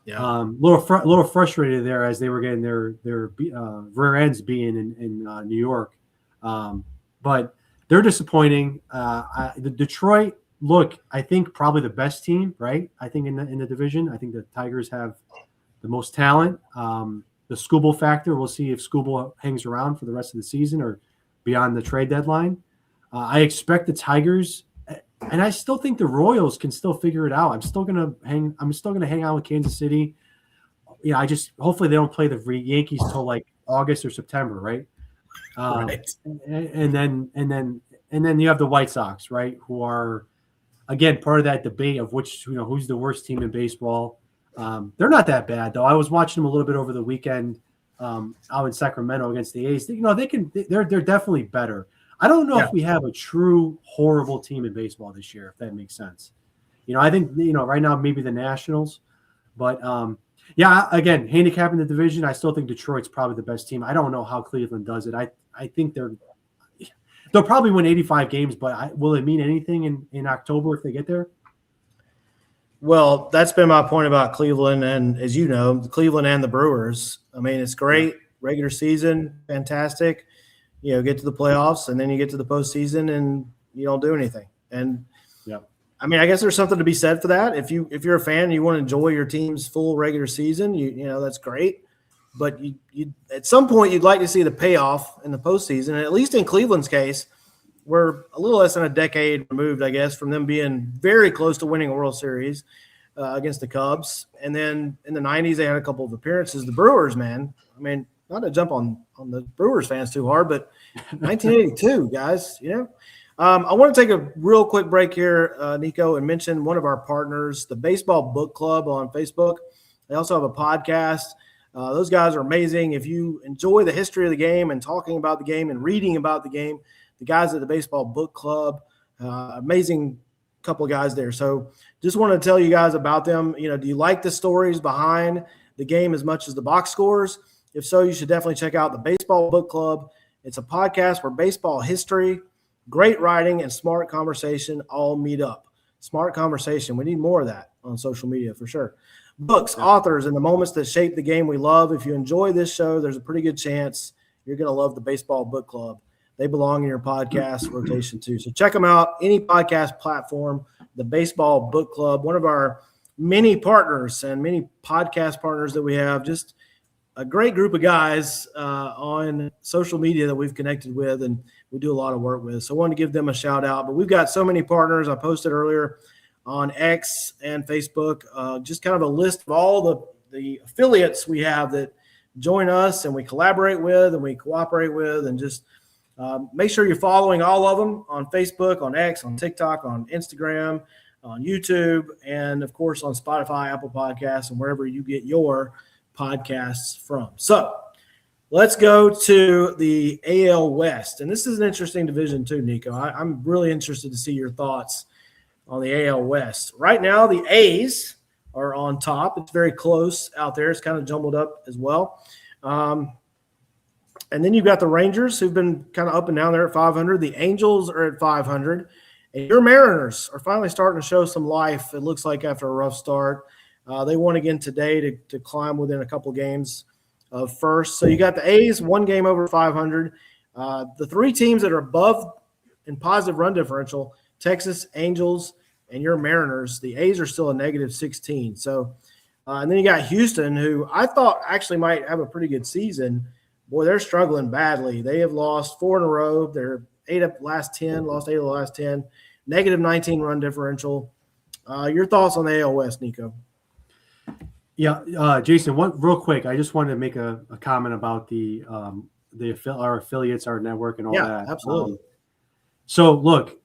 Yeah. Little frustrated there as they were getting their rear ends being in New York, but they're disappointing. The Detroit, look, I think probably the best team, right? I think in the division, I think the Tigers have the most talent. The Skubal factor, we'll see if Skubal hangs around for the rest of the season or beyond the trade deadline. I expect the Tigers. And I still think the Royals can still figure it out. I'm still gonna hang out with Kansas City. I just hopefully they don't play the Yankees till like August or September, right? Right. And then you have the White Sox, right? Who are again part of that debate of which who's the worst team in baseball. They're not that bad though. I was watching them a little bit over the weekend out in Sacramento against the A's. They're definitely better. I don't know if we have a true horrible team in baseball this year, if that makes sense. I think, right now maybe the Nationals. But, again, handicapping the division, I still think Detroit's probably the best team. I don't know how Cleveland does it. I think they'll probably win 85 games, but will it mean anything in October if they get there? Well, that's been my point about Cleveland. And as you know, Cleveland and the Brewers, I mean, it's great. Regular season, fantastic. Get to the playoffs, and then you get to the postseason, and you don't do anything. And I mean, I guess there's something to be said for that. If you're a fan and you want to enjoy your team's full regular season, that's great. But you at some point you'd like to see the payoff in the postseason. And at least in Cleveland's case, we're a little less than a decade removed, I guess, from them being very close to winning a World Series against the Cubs. And then in the 90s, they had a couple of appearances. The Brewers, man, I mean, not to jump on the Brewers fans too hard, but 1982, guys, I want to take a real quick break here, Nico, and mention one of our partners, the Baseball Book Club on Facebook. They also have a podcast. Those guys are amazing. If you enjoy the history of the game and talking about the game and reading about the game, the guys at the Baseball Book Club, amazing couple of guys there. So just want to tell you guys about them. Do you like the stories behind the game as much as the box scores? If so, you should definitely check out the Baseball Book Club. It's a podcast where baseball history, great writing, and smart conversation all meet up. Smart conversation. We need more of that on social media for sure. Books, authors, and the moments that shape the game we love. If you enjoy this show, there's a pretty good chance you're going to love the Baseball Book Club. They belong in your podcast rotation too. So check them out. Any podcast platform, the Baseball Book Club, one of our many partners and many podcast partners that we have. Just a great group of guys on social media that we've connected with and we do a lot of work with. So I wanted to give them a shout out. But we've got so many partners. I posted earlier on X and Facebook, just kind of a list of all the affiliates we have that join us and we collaborate with and we cooperate with, and just make sure you're following all of them on Facebook, on X, on TikTok, on Instagram, on YouTube, and of course on Spotify, Apple Podcasts, and wherever you get your podcasts from. So let's go to the AL West. And this is an interesting division too, Nico. I'm really interested to see your thoughts on the AL West. Right now, the A's are on top. It's very close out there. It's kind of jumbled up as well. And then you've got the Rangers, who've been kind of up and down there at 500. The Angels are at 500. And your Mariners are finally starting to show some life, it looks like, after a rough start. They won again today to climb within a couple games of first. So you got the A's, one game over 500. The three teams that are above in positive run differential, Texas, Angels, and your Mariners. The A's are still a negative 16. So, and then you got Houston, who I thought actually might have a pretty good season. Boy, they're struggling badly. They have lost 4 in a row. They're 8 of the last 10, lost 8 of the last 10, negative 19 run differential. Your thoughts on the AL West, Nico? Yeah, Jason, real quick, I just wanted to make a comment about our affiliates, our network, and all that. Yeah, absolutely. So look,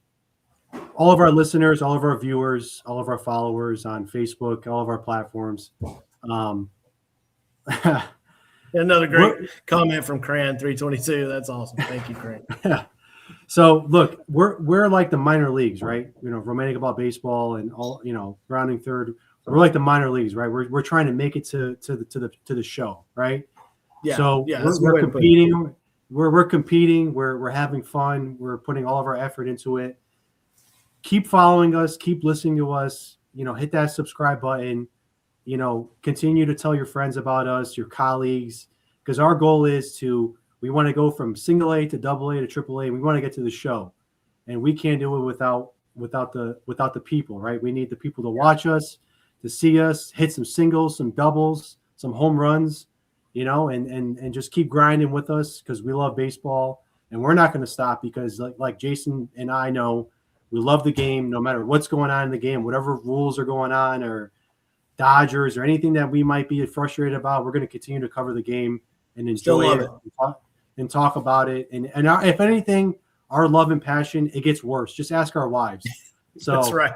all of our listeners, all of our viewers, all of our followers on Facebook, all of our platforms, Another great comment from Cran 322. That's awesome. Thank you, Cran. Yeah. So look, we're like the minor leagues, right? Romantic about baseball and all, rounding third. We're like the minor leagues, right? We're trying to make it to the show, right? Yeah. So yeah, we're competing. We're competing. We're having fun. We're putting all of our effort into it. Keep following us. Keep listening to us. Hit that subscribe button. Continue to tell your friends about us, your colleagues, because our goal is we want to go from single A to double A to triple A. We want to get to the show, and we can't do it without the people, right? We need the people to watch us, to see us, hit some singles, some doubles, some home runs, and just keep grinding with us because we love baseball, and we're not going to stop because like Jason and I know, we love the game no matter what's going on in the game, whatever rules are going on or Dodgers or anything that we might be frustrated about. We're going to continue to cover the game and enjoy it. And talk about it. And if anything, our love and passion, it gets worse. Just ask our wives. So that's right.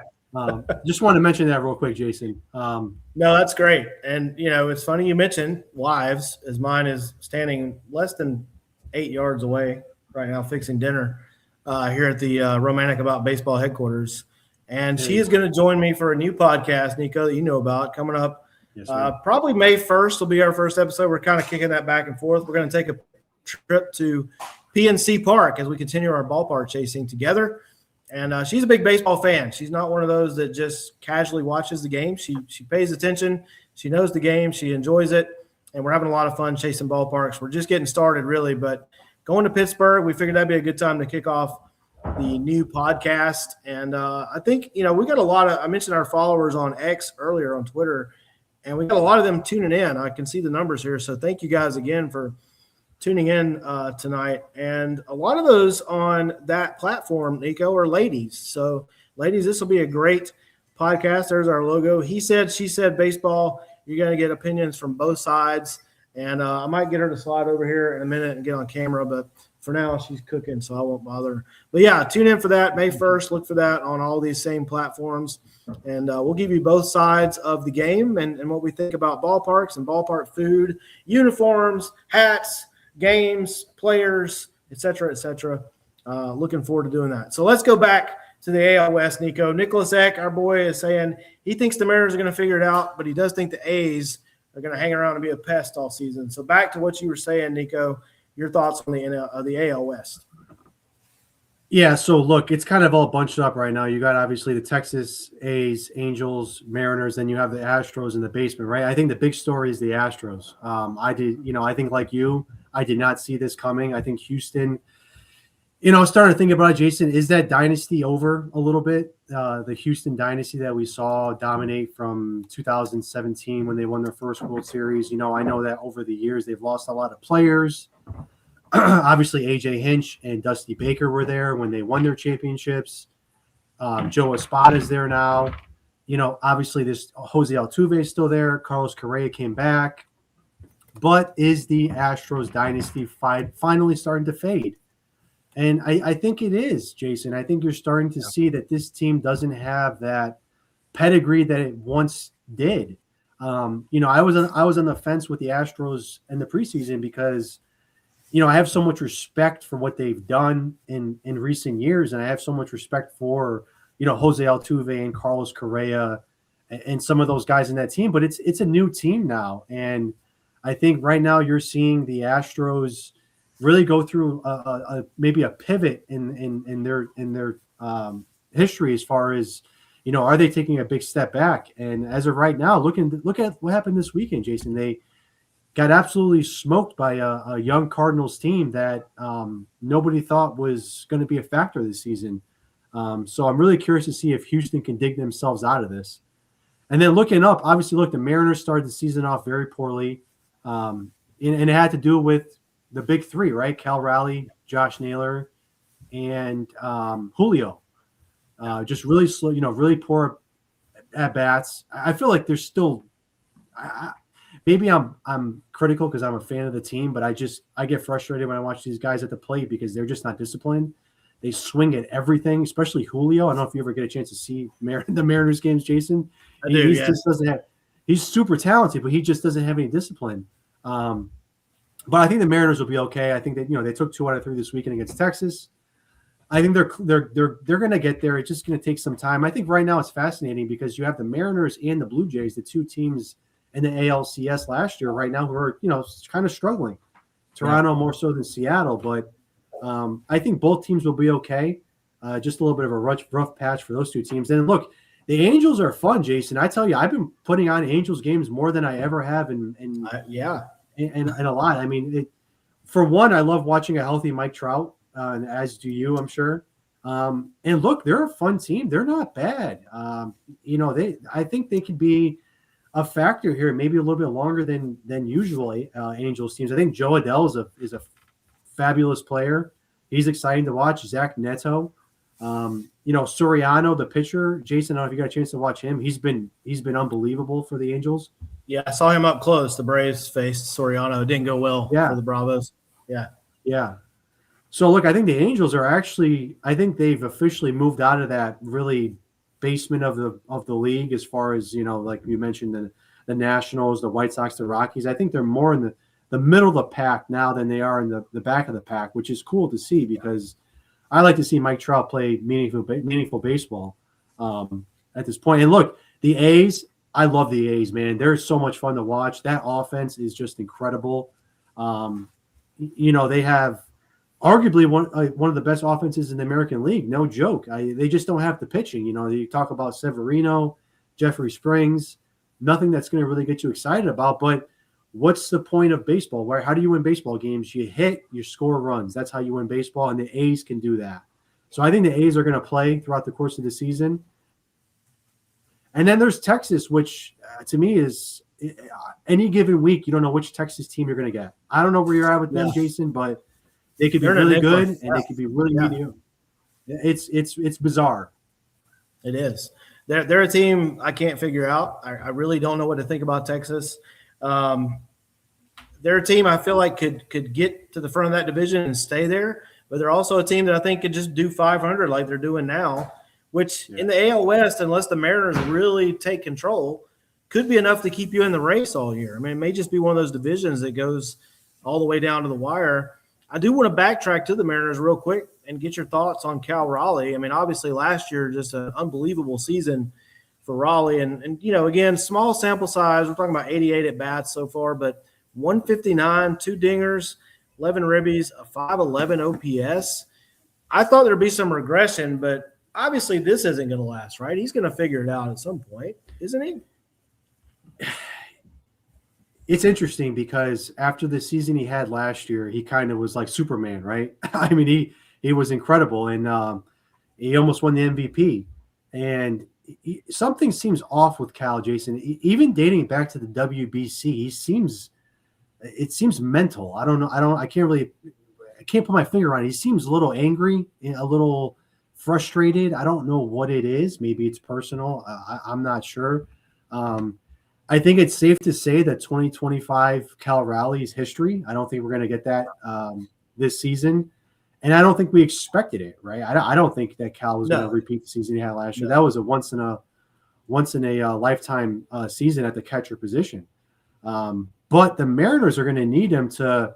Just want to mention that real quick, Jason. No, that's great. And, it's funny you mentioned wives, as mine is standing less than 8 yards away right now fixing dinner here at the Romantic About Baseball headquarters. And she is going to join me for a new podcast, Nico, that you know about, coming up. Yes, probably May 1st will be our first episode. We're kind of kicking that back and forth. We're going to take a trip to PNC Park as we continue our ballpark chasing together. And she's a big baseball fan. She's not one of those that just casually watches the game. She pays attention. She knows the game. She enjoys it. And we're having a lot of fun chasing ballparks. We're just getting started, really. But going to Pittsburgh, we figured that'd be a good time to kick off the new podcast. And I think, we got a lot of – I mentioned our followers on X earlier on Twitter, and we got a lot of them tuning in. I can see the numbers here. So thank you guys again for – tuning in tonight. And a lot of those on that platform, Nico, are ladies. So ladies, this will be a great podcast. There's our logo. He said, she said, baseball. You're going to get opinions from both sides. And I might get her to slide over here in a minute and get on camera, but for now she's cooking, so I won't bother her. But yeah, tune in for that May 1st. Look for that on all these same platforms. And we'll give you both sides of the game and what we think about ballparks and ballpark food, uniforms, hats, games, players, et cetera, et cetera. Looking forward to doing that. So let's go back to the AL West, Nico. Nicholas Eck, our boy, is saying he thinks the Mariners are going to figure it out, but he does think the A's are going to hang around and be a pest all season. So back to what you were saying, Nico, your thoughts on the AL West. Yeah, so look, it's kind of all bunched up right now. You got obviously the Texas A's, Angels, Mariners, then you have the Astros in the basement, right? I think the big story is the Astros. I think like you, I did not see this coming. I think Houston, starting to think about it, Jason, is that dynasty over a little bit? The Houston dynasty that we saw dominate from 2017 when they won their first World Series. I know that over the years they've lost a lot of players. Obviously, A.J. Hinch and Dusty Baker were there when they won their championships. Joe Espada is there now. Obviously this Jose Altuve is still there. Carlos Correa came back. But is the Astros dynasty finally starting to fade? And I think it is, Jason. I think you're starting to see that this team doesn't have that pedigree that it once did. I was on the fence with the Astros in the preseason because, I have so much respect for what they've done in recent years, and I have so much respect for, Jose Altuve and Carlos Correa and some of those guys in that team. But it's a new team now, and I think right now you're seeing the Astros really go through maybe a pivot in their history as far as, are they taking a big step back? And as of right now, look at what happened this weekend, Jason. They got absolutely smoked by a young Cardinals team that nobody thought was going to be a factor this season. So I'm really curious to see if Houston can dig themselves out of this. And then looking up, obviously, the Mariners started the season off very poorly. And it had to do with the big three, right? Cal Raleigh, Josh Naylor, and Julio. Just really slow, really poor at bats. I feel like there's still maybe I'm critical because I'm a fan of the team, but I get frustrated when I watch these guys at the plate because they're just not disciplined. They swing at everything, especially Julio. I don't know if you ever get a chance to see the Mariners games, Jason. I do, just doesn't have. He's super talented, but he just doesn't have any discipline. But I think the Mariners will be okay. I think that they took 2 out of 3 this weekend against Texas. I think they're going to get there. It's just going to take some time. I think right now it's fascinating because you have the Mariners and the Blue Jays, the 2 teams in the ALCS last year, right now who are kind of struggling. Toronto more so than Seattle, but I think both teams will be okay. Just a little bit of a rough patch for those 2 teams. And look, the Angels are fun, Jason. I tell you, I've been putting on Angels games more than I ever have, and a lot. I mean, for one, I love watching a healthy Mike Trout, as do you, I'm sure. And look, they're a fun team. They're not bad. I think they could be a factor here, maybe a little bit longer than usually Angels teams. I think Joe Adell is a fabulous player. He's exciting to watch. Zach Neto, Soriano, the pitcher. Jason, I don't know if you got a chance to watch him. He's been unbelievable for the Angels. Yeah, I saw him up close. The Braves faced Soriano. It didn't go well for the Bravos. Yeah. So look, I think the Angels are actually. I think they've officially moved out of that really basement of the league as far as like you mentioned the Nationals, the White Sox, the Rockies. I think they're more in the middle of the pack now than they are in the back of the pack, which is cool to see because I like to see Mike Trout play meaningful baseball at this point. And look, the A's. I love the A's, man. They're so much fun to watch. That offense is just incredible. They have arguably one of the best offenses in the American League. No joke. They just don't have the pitching. You talk about Severino, Jeffrey Springs, nothing that's going to really get you excited about. But what's the point of baseball? How do you win baseball games? You hit, you score runs. That's how you win baseball, and the A's can do that. So I think the A's are going to play throughout the course of the season. And then there's Texas, which to me is any given week, you don't know which Texas team you're going to get. I don't know where you're at with them, Jason, but they could be really good and they could be really mediocre. It's bizarre. It is. They're a team I can't figure out. I really don't know what to think about Texas. They're a team I feel like could get to the front of that division and stay there, but they're also a team that I think could just do 500 like they're doing now. Which in the AL West, unless the Mariners really take control, could be enough to keep you in the race all year. I mean, it may just be one of those divisions that goes all the way down to the wire. I do want to backtrack to the Mariners real quick and get your thoughts on Cal Raleigh. I mean, obviously last year, just an unbelievable season for Raleigh. And again, small sample size. We're talking about 88 at bats so far, but 159, 2 dingers, 11 ribbies, a 511 OPS. I thought there'd be some regression, but obviously this isn't going to last, right? He's going to figure it out at some point, isn't he? It's interesting because after the season he had last year, he kind of was like Superman, right? I mean, he was incredible, and he almost won the MVP. And something seems off with Cal, Jason. Even dating back to the WBC, it seems mental. I don't know. I can't put my finger on it. He seems a little angry, a little frustrated. I don't know what it is. Maybe it's personal. I'm not sure. I think it's safe to say that 2025 Cal Raleigh is history. I don't think we're going to get that this season. And I don't think we expected it, right? I don't think that Cal was going to repeat the season he had last year. That was a once in a lifetime season at the catcher position. But the Mariners are going to need him to,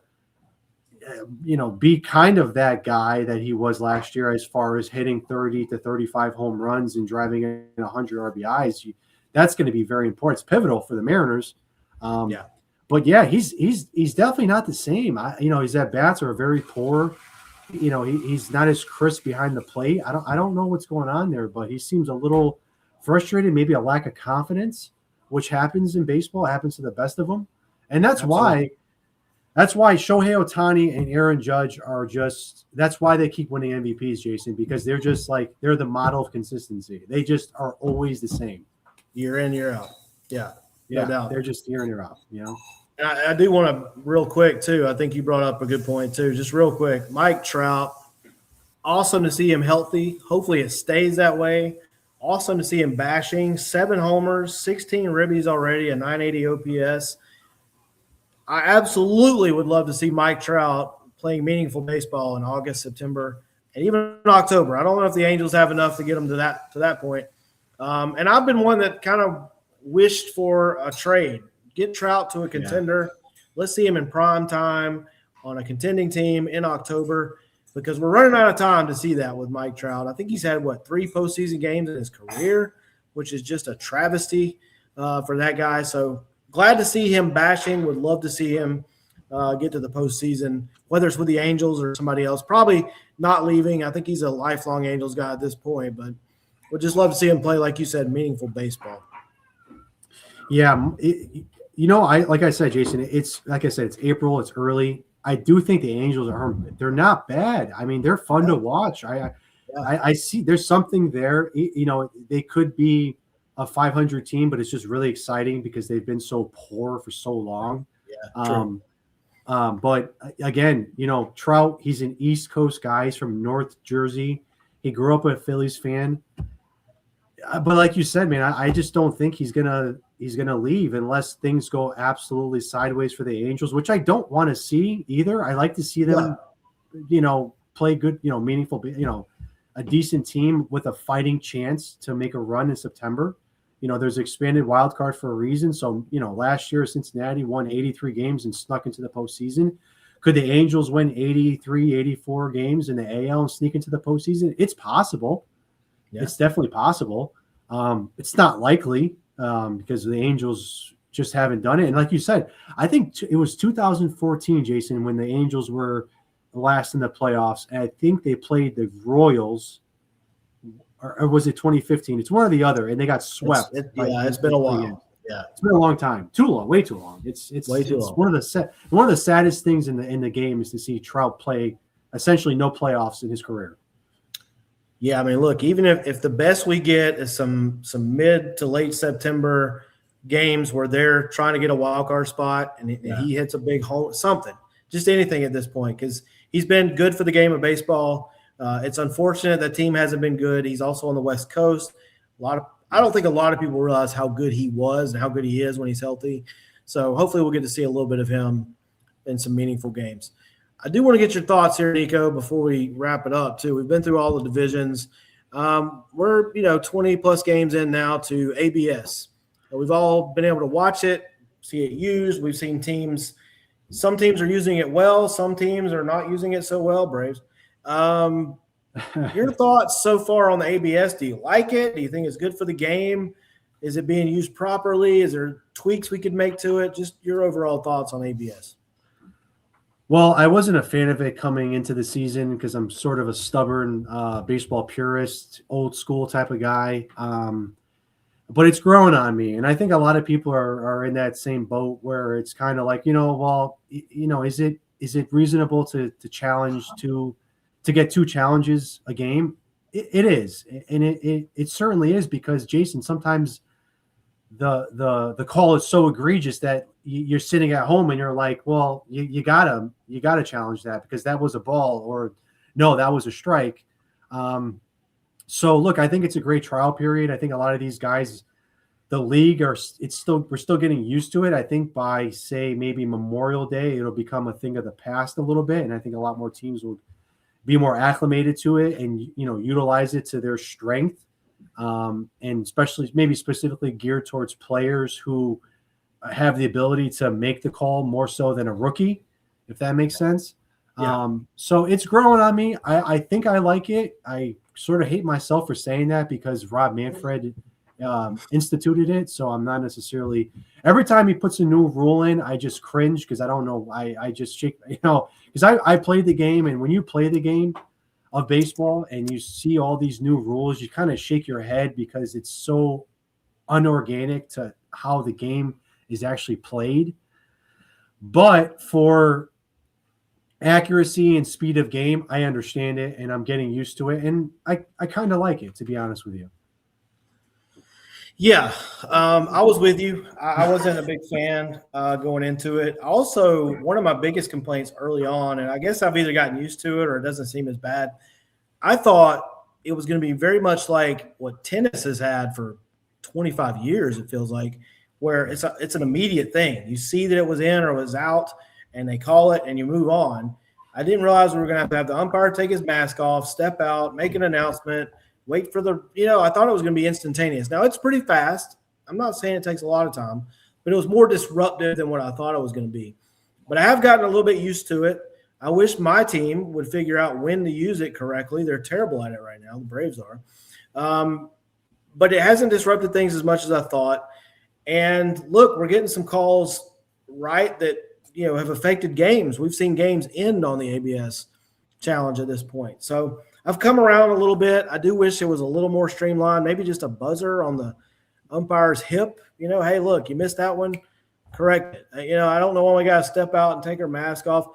be kind of that guy that he was last year as far as hitting 30 to 35 home runs and driving in 100 RBIs. That's going to be very important. It's pivotal for the Mariners. But yeah, he's definitely not the same. His at bats are very poor. He's not as crisp behind the plate. I don't know what's going on there, but he seems a little frustrated, maybe a lack of confidence, which happens in baseball, happens to the best of them. And that's why Shohei Ohtani and Aaron Judge that's why they keep winning MVPs, Jason, because they're just they're the model of consistency. They just are always the same. Year in, year out. Yeah. No doubt. They're just year in, year out, And I do want to real quick too. I think you brought up a good point too. Just real quick, Mike Trout, awesome to see him healthy. Hopefully it stays that way. Awesome to see him bashing 7 homers, 16 ribbies already, a 980 OPS. I absolutely would love to see Mike Trout playing meaningful baseball in August, September, and even in October. I don't know if the Angels have enough to get him to that point. And I've been one that kind of wished for a trade. Get Trout to a contender. let's see him in prime time on a contending team in October, because we're running out of time to see that with Mike Trout. I think he's had, 3 postseason games in his career, which is just a travesty for that guy. So glad to see him bashing. Would love to see him get to the postseason, whether it's with the Angels or somebody else. Probably not leaving. I think he's a lifelong Angels guy at this point, but would just love to see him play, like you said, meaningful baseball. Yeah, like I said, Jason, it's April, it's early. I do think the Angels they're not bad. I mean, they're fun to watch. I see there's something there. They could be a 500 team, but it's just really exciting because they've been so poor for so long. Yeah, true. But again, Trout, he's an East Coast guy. He's from North Jersey. He grew up a Phillies fan. But like you said, man, I just don't think he's gonna leave unless things go absolutely sideways for the Angels, which I don't want to see either. I like to see them, play good, meaningful, a decent team with a fighting chance to make a run in September. There's expanded wild card for a reason. So, last year Cincinnati won 83 games and snuck into the postseason. Could the Angels win 83, 84 games in the AL and sneak into the postseason? It's possible. Yeah. It's definitely possible. It's not likely because the Angels just haven't done it. And like you said, I think it was 2014, Jason, when the Angels were last in the playoffs. And I think they played the Royals, or was it 2015? It's one or the other, and they got swept. It's been a while. Yeah, it's been a long time. Too long, way too long. It's way too long. One of the saddest things in the game is to see Trout play essentially no playoffs in his career. Yeah, I mean, look, even if the best we get is some mid to late September games where they're trying to get a wild card spot and he hits a big home, something, just anything at this point, because he's been good for the game of baseball. It's unfortunate that team hasn't been good. He's also on the West Coast. I don't think a lot of people realize how good he was and how good he is when he's healthy. So hopefully we'll get to see a little bit of him in some meaningful games. I do want to get your thoughts here, Nico, before we wrap it up, too. We've been through all the divisions. We're, 20-plus games in now to ABS. We've all been able to watch it, see it used. We've seen teams – some teams are using it well. Some teams are not using it so well, Braves. Your thoughts so far on the ABS? Do you like it? Do you think it's good for the game? Is it being used properly? Is there tweaks we could make to it? Just your overall thoughts on ABS. Well, I wasn't a fan of it coming into the season because I'm sort of a stubborn baseball purist, old school type of guy. But it's growing on me. And I think a lot of people are in that same boat where it's kind of like, is it reasonable to challenge to get 2 challenges a game? It is. And it certainly is, because Jason, sometimes the call is so egregious that you're sitting at home and you're like, well, you gotta challenge that because that was a ball, or no, that was a strike. So look, I think it's a great trial period. I think a lot of these guys, the league we're still getting used to it. I think by say maybe Memorial Day, it'll become a thing of the past a little bit. And I think a lot more teams will be more acclimated to it and, utilize it to their strength. And especially maybe specifically geared towards players who have the ability to make the call more so than a rookie, if that makes sense. Yeah. So it's growing on me. I think I like it. I sort of hate myself for saying that because Rob Manfred instituted it. So I'm not necessarily – every time he puts a new rule in, I just cringe because I don't know. I just shake – because I played the game, and when you play the game of baseball and you see all these new rules, you kind of shake your head because it's so unorganic to how the game is actually played. But for accuracy and speed of game, I understand it, and I'm getting used to it, and I kind of like it, to be honest with you. Yeah, I was with you. I wasn't a big fan going into it. Also, one of my biggest complaints early on, and I guess I've either gotten used to it or it doesn't seem as bad, I thought it was going to be very much like what tennis has had for 25 years, it feels like, where it's an immediate thing. You see that it was in or it was out, and they call it, and you move on. I didn't realize we were going to have the umpire take his mask off, step out, make an announcement, wait for I thought it was going to be instantaneous. Now, it's pretty fast. I'm not saying it takes a lot of time, but it was more disruptive than what I thought it was going to be. But I have gotten a little bit used to it. I wish my team would figure out when to use it correctly. They're terrible at it right now. The Braves are. But it hasn't disrupted things as much as I thought. And look, we're getting some calls right that, have affected games. We've seen games end on the ABS challenge at this point. So I've come around a little bit. I do wish it was a little more streamlined, maybe just a buzzer on the umpire's hip. Hey, look, you missed that one. Correct it. I don't know when we got to step out and take our mask off.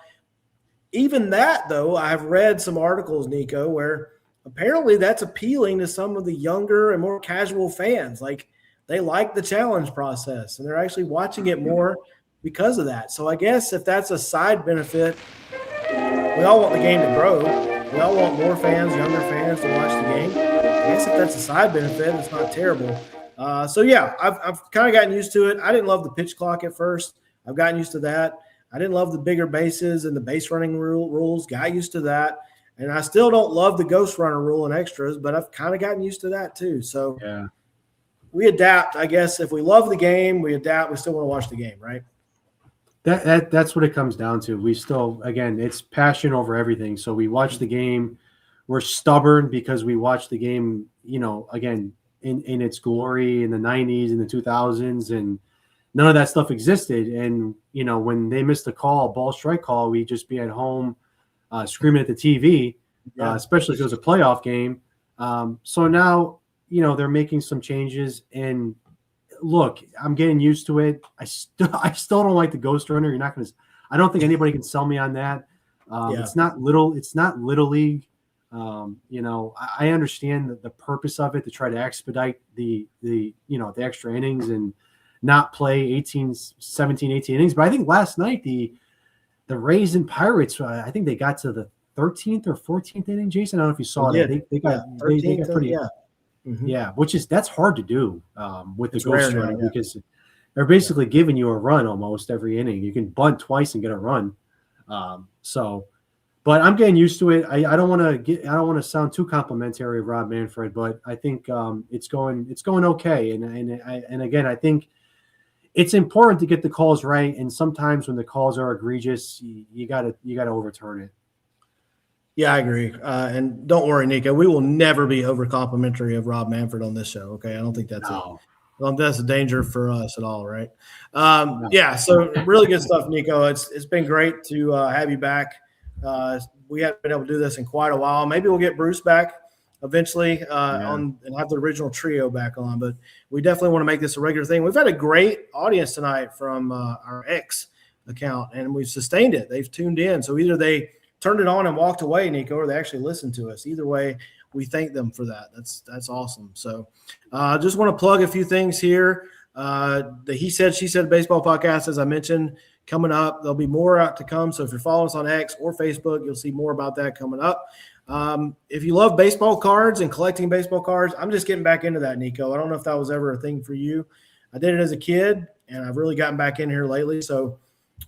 Even that, though, I've read some articles, Nico, where apparently that's appealing to some of the younger and more casual fans. Like, they like the challenge process, and they're actually watching it more because of that. So I guess if that's a side benefit, we all want the game to grow. We all want more fans, younger fans to watch the game. I guess if that's a side benefit, it's not terrible. So, yeah, I've kind of gotten used to it. I didn't love the pitch clock at first. I've gotten used to that. I didn't love the bigger bases and the base running rules. Got used to that. And I still don't love the ghost runner rule and extras, but I've kind of gotten used to that too. So we adapt, I guess. If we love the game, we adapt. We still want to watch the game, right? That's what it comes down to. We still, again, it's passion over everything. So we watch the game. We're stubborn because we watch the game, again, in its glory in the 90s and the 2000s, and none of that stuff existed. And, when they missed a call, a ball strike call, we'd just be at home screaming at the TV, especially if it was a playoff game. So now, they're making some changes. And look, I'm getting used to it. I still don't like the ghost runner. I don't think anybody can sell me on that. It's not little league. I understand the purpose of it, to try to expedite the extra innings and not play 17, 18 innings. But I think last night the Rays and Pirates, I think they got to the 13th or 14th inning. Jason, I don't know if you saw that. They got pretty, that's hard to do with the ghost runner, because they're basically giving you a run almost every inning. You can bunt twice and get a run. But I'm getting used to it. I don't want to sound too complimentary of Rob Manfred, but I think it's going okay. And again, I think it's important to get the calls right. And sometimes when the calls are egregious, you gotta overturn it. Yeah, I agree. And don't worry, Nico, we will never be over complimentary of Rob Manfred on this show. Okay, I don't think that's a danger for us at all, right? So really good stuff, Nico. It's been great to have you back. We haven't been able to do this in quite a while. Maybe we'll get Bruce back eventually and have the original trio back on. But we definitely want to make this a regular thing. We've had a great audience tonight from our X account, and we've sustained it. They've tuned in. So either they turned it on and walked away, Nico, or they actually listened to us. Either way, we thank them for that. That's awesome. So just want to plug a few things here. The He Said, She Said Baseball podcast, as I mentioned, coming up. There'll be more out to come. So if you're following us on X or Facebook, you'll see more about that coming up. If you love baseball cards and collecting baseball cards, I'm just getting back into that, Nico. I don't know if that was ever a thing for you. I did it as a kid, and I've really gotten back in here lately. So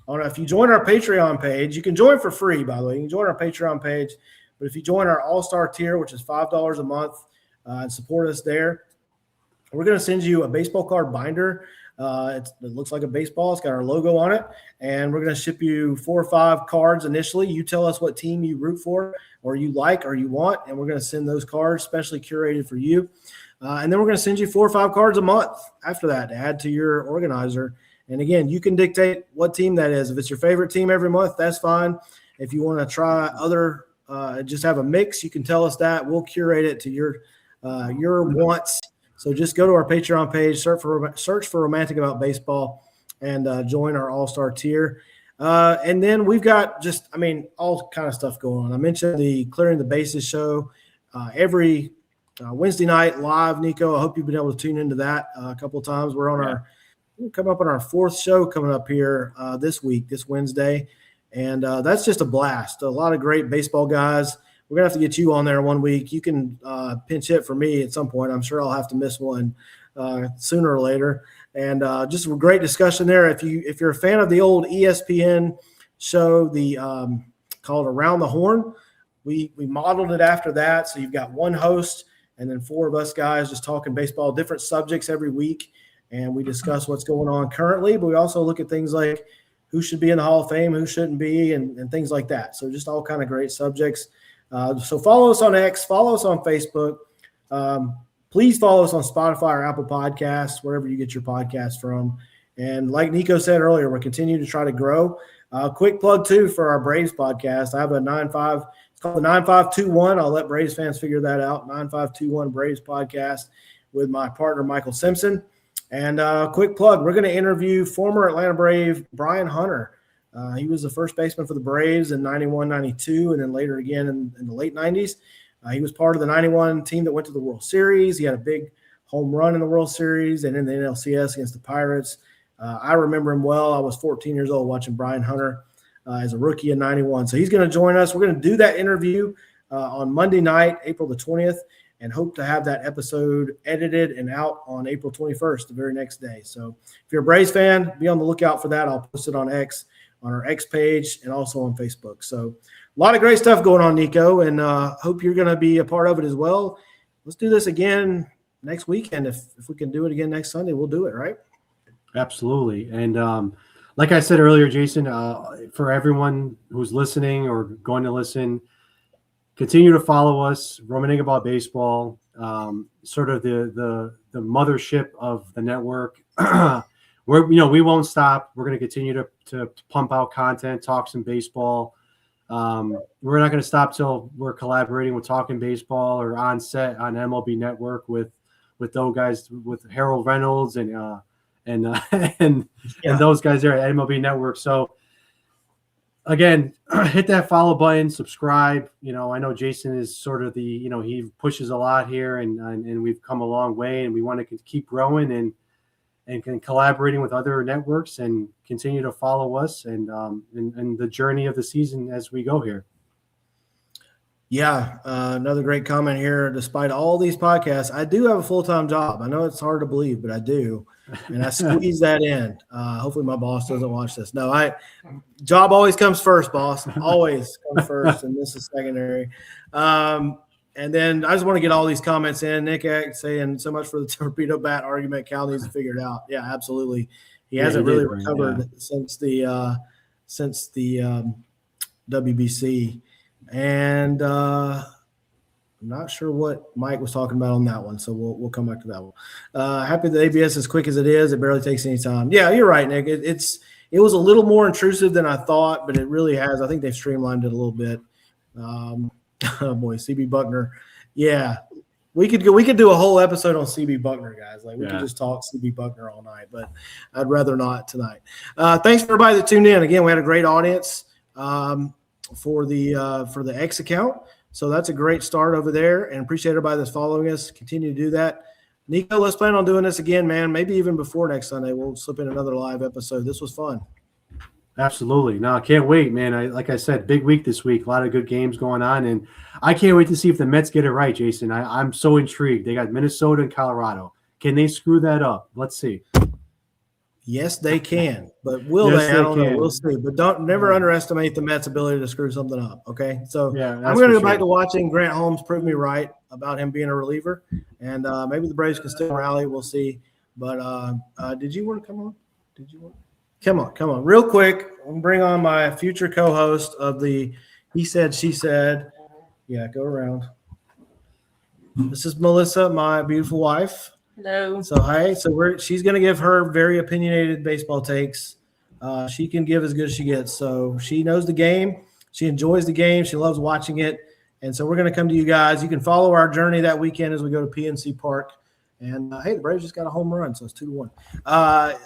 I don't know, if you join our Patreon page, you can join for free, by the way. You can join our Patreon page. But if you join our All-Star tier, which is $5 a month, and support us there, we're going to send you a baseball card binder. It looks like a baseball. It's got our logo on it. And we're going to ship you 4 or 5 cards initially. You tell us what team you root for or you like or you want, and we're going to send those cards specially curated for you. And then we're going to send you 4 or 5 cards a month after that to add to your organizer. And, again, you can dictate what team that is. If it's your favorite team every month, that's fine. If you want to try other just have a mix, you can tell us that. We'll curate it to your wants. So just go to our Patreon page, search for Romantic About Baseball, and join our All-Star tier. And then we've got all kind of stuff going on. I mentioned the Clearing the Bases show every Wednesday night live, Nico. I hope you've been able to tune into that a couple of times. We'll come up on our 4th show coming up here this week, this Wednesday. And that's just a blast. A lot of great baseball guys. We're going to have to get you on there one week. You can pinch hit for me at some point. I'm sure I'll have to miss one sooner or later. And just a great discussion there. If you're a fan of the old ESPN show, the called Around the Horn, we modeled it after that. So you've got one host and then 4 of us guys just talking baseball, different subjects every week. And we discuss what's going on currently, but we also look at things like who should be in the Hall of Fame, who shouldn't be, and things like that. So just all kind of great subjects. So follow us on X, follow us on Facebook. Please follow us on Spotify or Apple Podcasts, wherever you get your podcasts from. And like Nico said earlier, we're continuing to try to grow. Quick plug, too, for our Braves podcast. I have a 9-5. It's called the 9521. I'll let Braves fans figure that out. 9521 Braves podcast with my partner, Michael Simpson. And quick plug, we're going to interview former Atlanta Brave Brian Hunter. He was the first baseman for the Braves in 91, 92, and then later again in the late 90s. He was part of the 91 team that went to the World Series. He had a big home run in the World Series and in the NLCS against the Pirates. I remember him well. I was 14 years old watching Brian Hunter as a rookie in 91. So he's going to join us. We're going to do that interview on Monday night, April the 20th, and hope to have that episode edited and out on April 21st, the very next day. So if you're a Braves fan, be on the lookout for that. I'll post it on X, on our X page, and also on Facebook. So a lot of great stuff going on, Nico, and hope you're going to be a part of it as well. Let's do this again next weekend. If we can do it again next Sunday, we'll do it, right? Absolutely. And like I said earlier, Jason, for everyone who's listening or going to listen, continue to follow us, Romaning About Baseball, sort of the mothership of the network. We won't stop. We're going to continue to pump out content, talk some baseball. We're not going to stop till we're collaborating with Talking Baseball or on set on MLB Network with those guys, with Harold Reynolds and those guys there at MLB Network. So again, hit that follow button, subscribe. I know Jason is sort of he pushes a lot here, and we've come a long way, and we want to keep growing and collaborating with other networks and continue to follow us and the journey of the season as we go here. Yeah, another great comment here. Despite all these podcasts, I do have a full-time job. I know it's hard to believe, but I do, and I squeeze that in. Hopefully my boss doesn't watch this. No, job always comes first, boss. Always comes first, and this is secondary. And then I just want to get all these comments in. Nick saying so much for the torpedo bat argument. Cal needs to figure it out. Yeah, absolutely. He hasn't really recovered since the WBC. And I'm not sure what Mike was talking about on that one, so we'll come back to that one. Happy that ABS is quick as it is. It barely takes any time. Yeah, you're right, Nick. It was a little more intrusive than I thought, but it really has. I think they've streamlined it a little bit. Oh boy, CB Buckner. Yeah, we could do a whole episode on CB Buckner, guys. Like we could just talk CB Buckner all night, but I'd rather not tonight. Thanks for everybody that tuned in. Again, we had a great audience for the X account, so that's a great start over there. And appreciate everybody that's following us. Continue to do that. Nico, let's plan on doing this again, man. Maybe even before next Sunday, we'll slip in another live episode. This was fun. Absolutely. No, I can't wait, man. Like I said, big week this week. A lot of good games going on, and I can't wait to see if the Mets get it right, Jason. I'm so intrigued. They got Minnesota and Colorado. Can they screw that up? Let's see. Yes, they can, but will they? I don't know. We'll see. But never underestimate the Mets' ability to screw something up. Okay, so I'm going to go back to watching Grant Holmes prove me right about him being a reliever, and maybe the Braves can still rally. We'll see. But did you want to come on? Did you want? Come on. Real quick, I'll bring on my future co-host of the He Said, She Said. Yeah, go around. This is Melissa, my beautiful wife. Hello. So, hey, she's going to give her very opinionated baseball takes. She can give as good as she gets. So she knows the game. She enjoys the game. She loves watching it. And so we're going to come to you guys. You can follow our journey that weekend as we go to PNC Park. And, hey, the Braves just got a home run, so it's 2-1.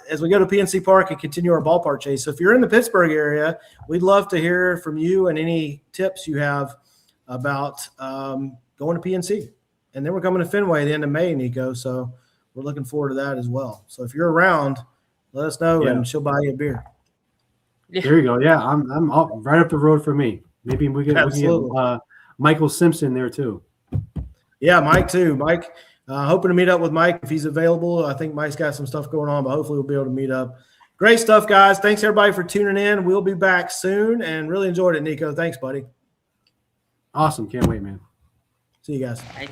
As we go to PNC Park and continue our ballpark chase. So if you're in the Pittsburgh area, we'd love to hear from you and any tips you have about going to PNC. And then we're coming to Fenway at the end of May, Nico, so we're looking forward to that as well. So if you're around, let us know, and she'll buy you a beer. Yeah. There you go. Yeah, I'm up, right up the road for me. Maybe we can get Michael Simpson there too. Yeah, Mike too. Mike – hoping to meet up with Mike if he's available. I think Mike's got some stuff going on, but hopefully we'll be able to meet up. Great stuff, guys. Thanks, everybody, for tuning in. We'll be back soon and really enjoyed it, Nico. Thanks, buddy. Awesome. Can't wait, man. See you guys. Bye.